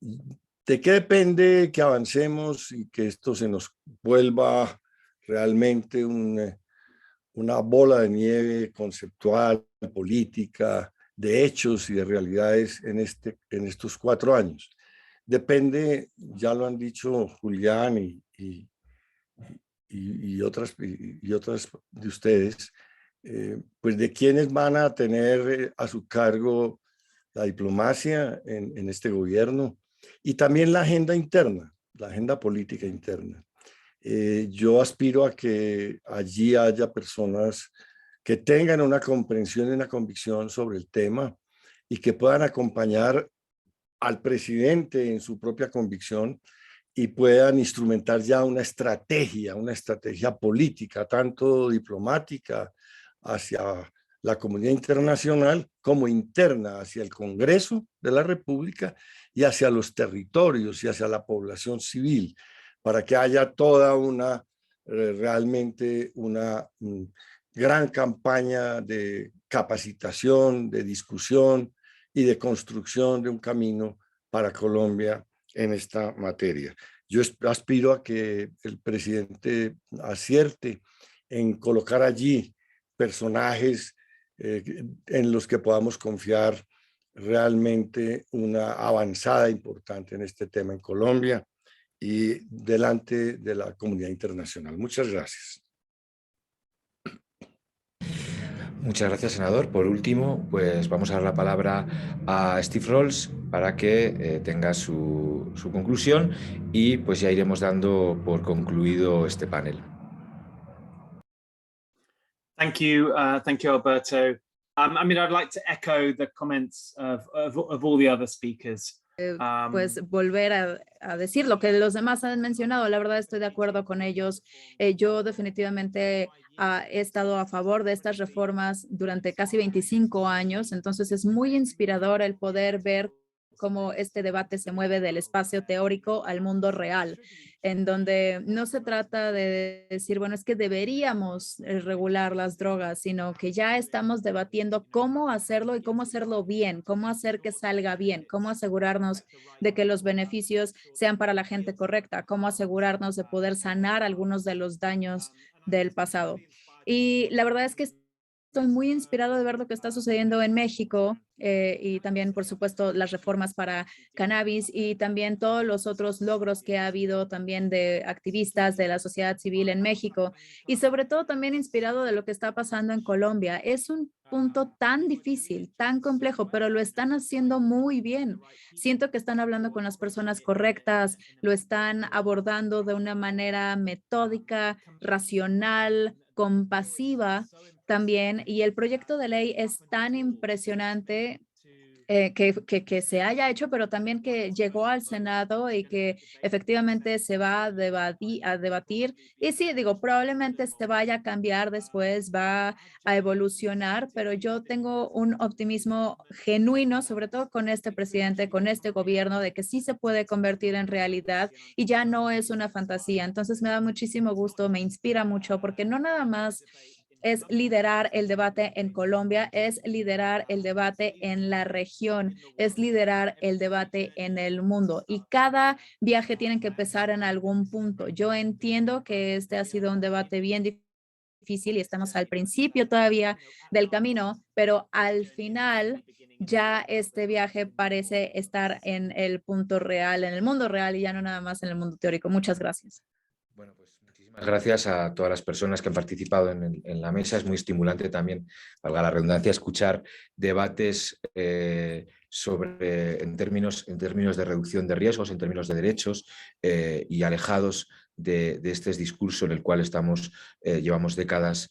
[SPEAKER 6] ¿De qué depende que avancemos y que esto se nos vuelva realmente una bola de nieve conceptual, política, de hechos y de realidades en estos 4 años? Depende, ya lo han dicho Julián y otras de ustedes, pues de quiénes van a tener a su cargo la diplomacia en este gobierno y también la agenda interna, la agenda política interna. Yo aspiro a que allí haya personas que tengan una comprensión y una convicción sobre el tema y que puedan acompañar al presidente en su propia convicción y puedan instrumentar ya una estrategia política, tanto diplomática hacia la comunidad internacional como interna hacia el Congreso de la República y hacia los territorios y hacia la población civil, para que haya toda realmente una gran campaña de capacitación, de discusión y de construcción de un camino para Colombia en esta materia. Yo aspiro a que el presidente acierte en colocar allí personajes en los que podamos confiar realmente una avanzada importante en este tema en Colombia y delante de la comunidad internacional. Muchas gracias.
[SPEAKER 3] Muchas gracias, senador. Por último, pues vamos a dar la palabra a Steve Rolls para que tenga su conclusión y pues ya iremos dando por concluido este panel.
[SPEAKER 4] Thank you, Alberto. I mean, I'd like to echo the comments of all the other speakers.
[SPEAKER 5] Pues volver a decir lo que los demás han mencionado. La verdad estoy de acuerdo con ellos. Yo definitivamente he estado a favor de estas reformas durante casi 25 años, entonces es muy inspirador el poder ver cómo este debate se mueve del espacio teórico al mundo real, en donde no se trata de decir, bueno, es que deberíamos regular las drogas, sino que ya estamos debatiendo cómo hacerlo y cómo hacerlo bien, cómo hacer que salga bien, cómo asegurarnos de que los beneficios sean para la gente correcta, cómo asegurarnos de poder sanar algunos de los daños del pasado. Y la verdad es que estoy muy inspirado de ver lo que está sucediendo en México y también, por supuesto, las reformas para cannabis y también todos los otros logros que ha habido también de activistas de la sociedad civil en México y sobre todo también inspirado de lo que está pasando en Colombia. Es un punto tan difícil, tan complejo, pero lo están haciendo muy bien. Siento que están hablando con las personas correctas, lo están abordando de una manera metódica, racional, compasiva también, y el proyecto de ley es tan impresionante que se haya hecho, pero también que llegó al Senado y que efectivamente se va a debatir. Y sí, digo, probablemente se vaya a cambiar después, va a evolucionar, pero yo tengo un optimismo genuino, sobre todo con este presidente, con este gobierno, de que sí se puede convertir en realidad y ya no es una fantasía. Entonces me da muchísimo gusto, me inspira mucho, porque no nada más es liderar el debate en Colombia, es liderar el debate en la región, es liderar el debate en el mundo. Y cada viaje tiene que empezar en algún punto. Yo entiendo que este ha sido un debate bien difícil y estamos al principio todavía del camino, pero al final ya este viaje parece estar en el punto real, en el mundo real y ya no nada más en el mundo teórico. Muchas gracias.
[SPEAKER 3] Bueno, pues muchísimas gracias a todas las personas que han participado en la mesa. Es muy estimulante también, valga la redundancia, escuchar debates en términos de reducción de riesgos, en términos de derechos y alejados de este discurso en el cual llevamos décadas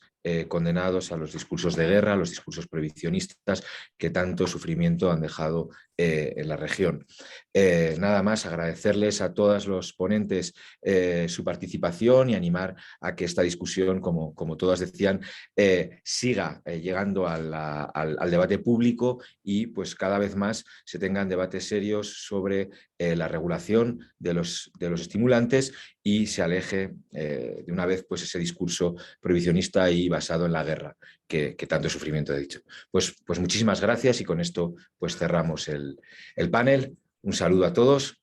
[SPEAKER 3] condenados a los discursos de guerra, a los discursos prohibicionistas que tanto sufrimiento han dejado en la región. Nada más, agradecerles a todos los ponentes su participación y animar a que esta discusión, como todas decían, siga llegando al debate público y pues cada vez más se tengan debates serios sobre la regulación de los estimulantes y se aleje de una vez pues ese discurso prohibicionista y basado en la guerra que tanto sufrimiento he dicho. Pues muchísimas gracias y con esto pues cerramos el panel. Un saludo a todos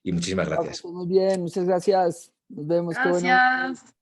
[SPEAKER 3] y muchísimas gracias.
[SPEAKER 2] Muy bien, muchas gracias. Nos vemos. Qué bueno.
[SPEAKER 1] Gracias.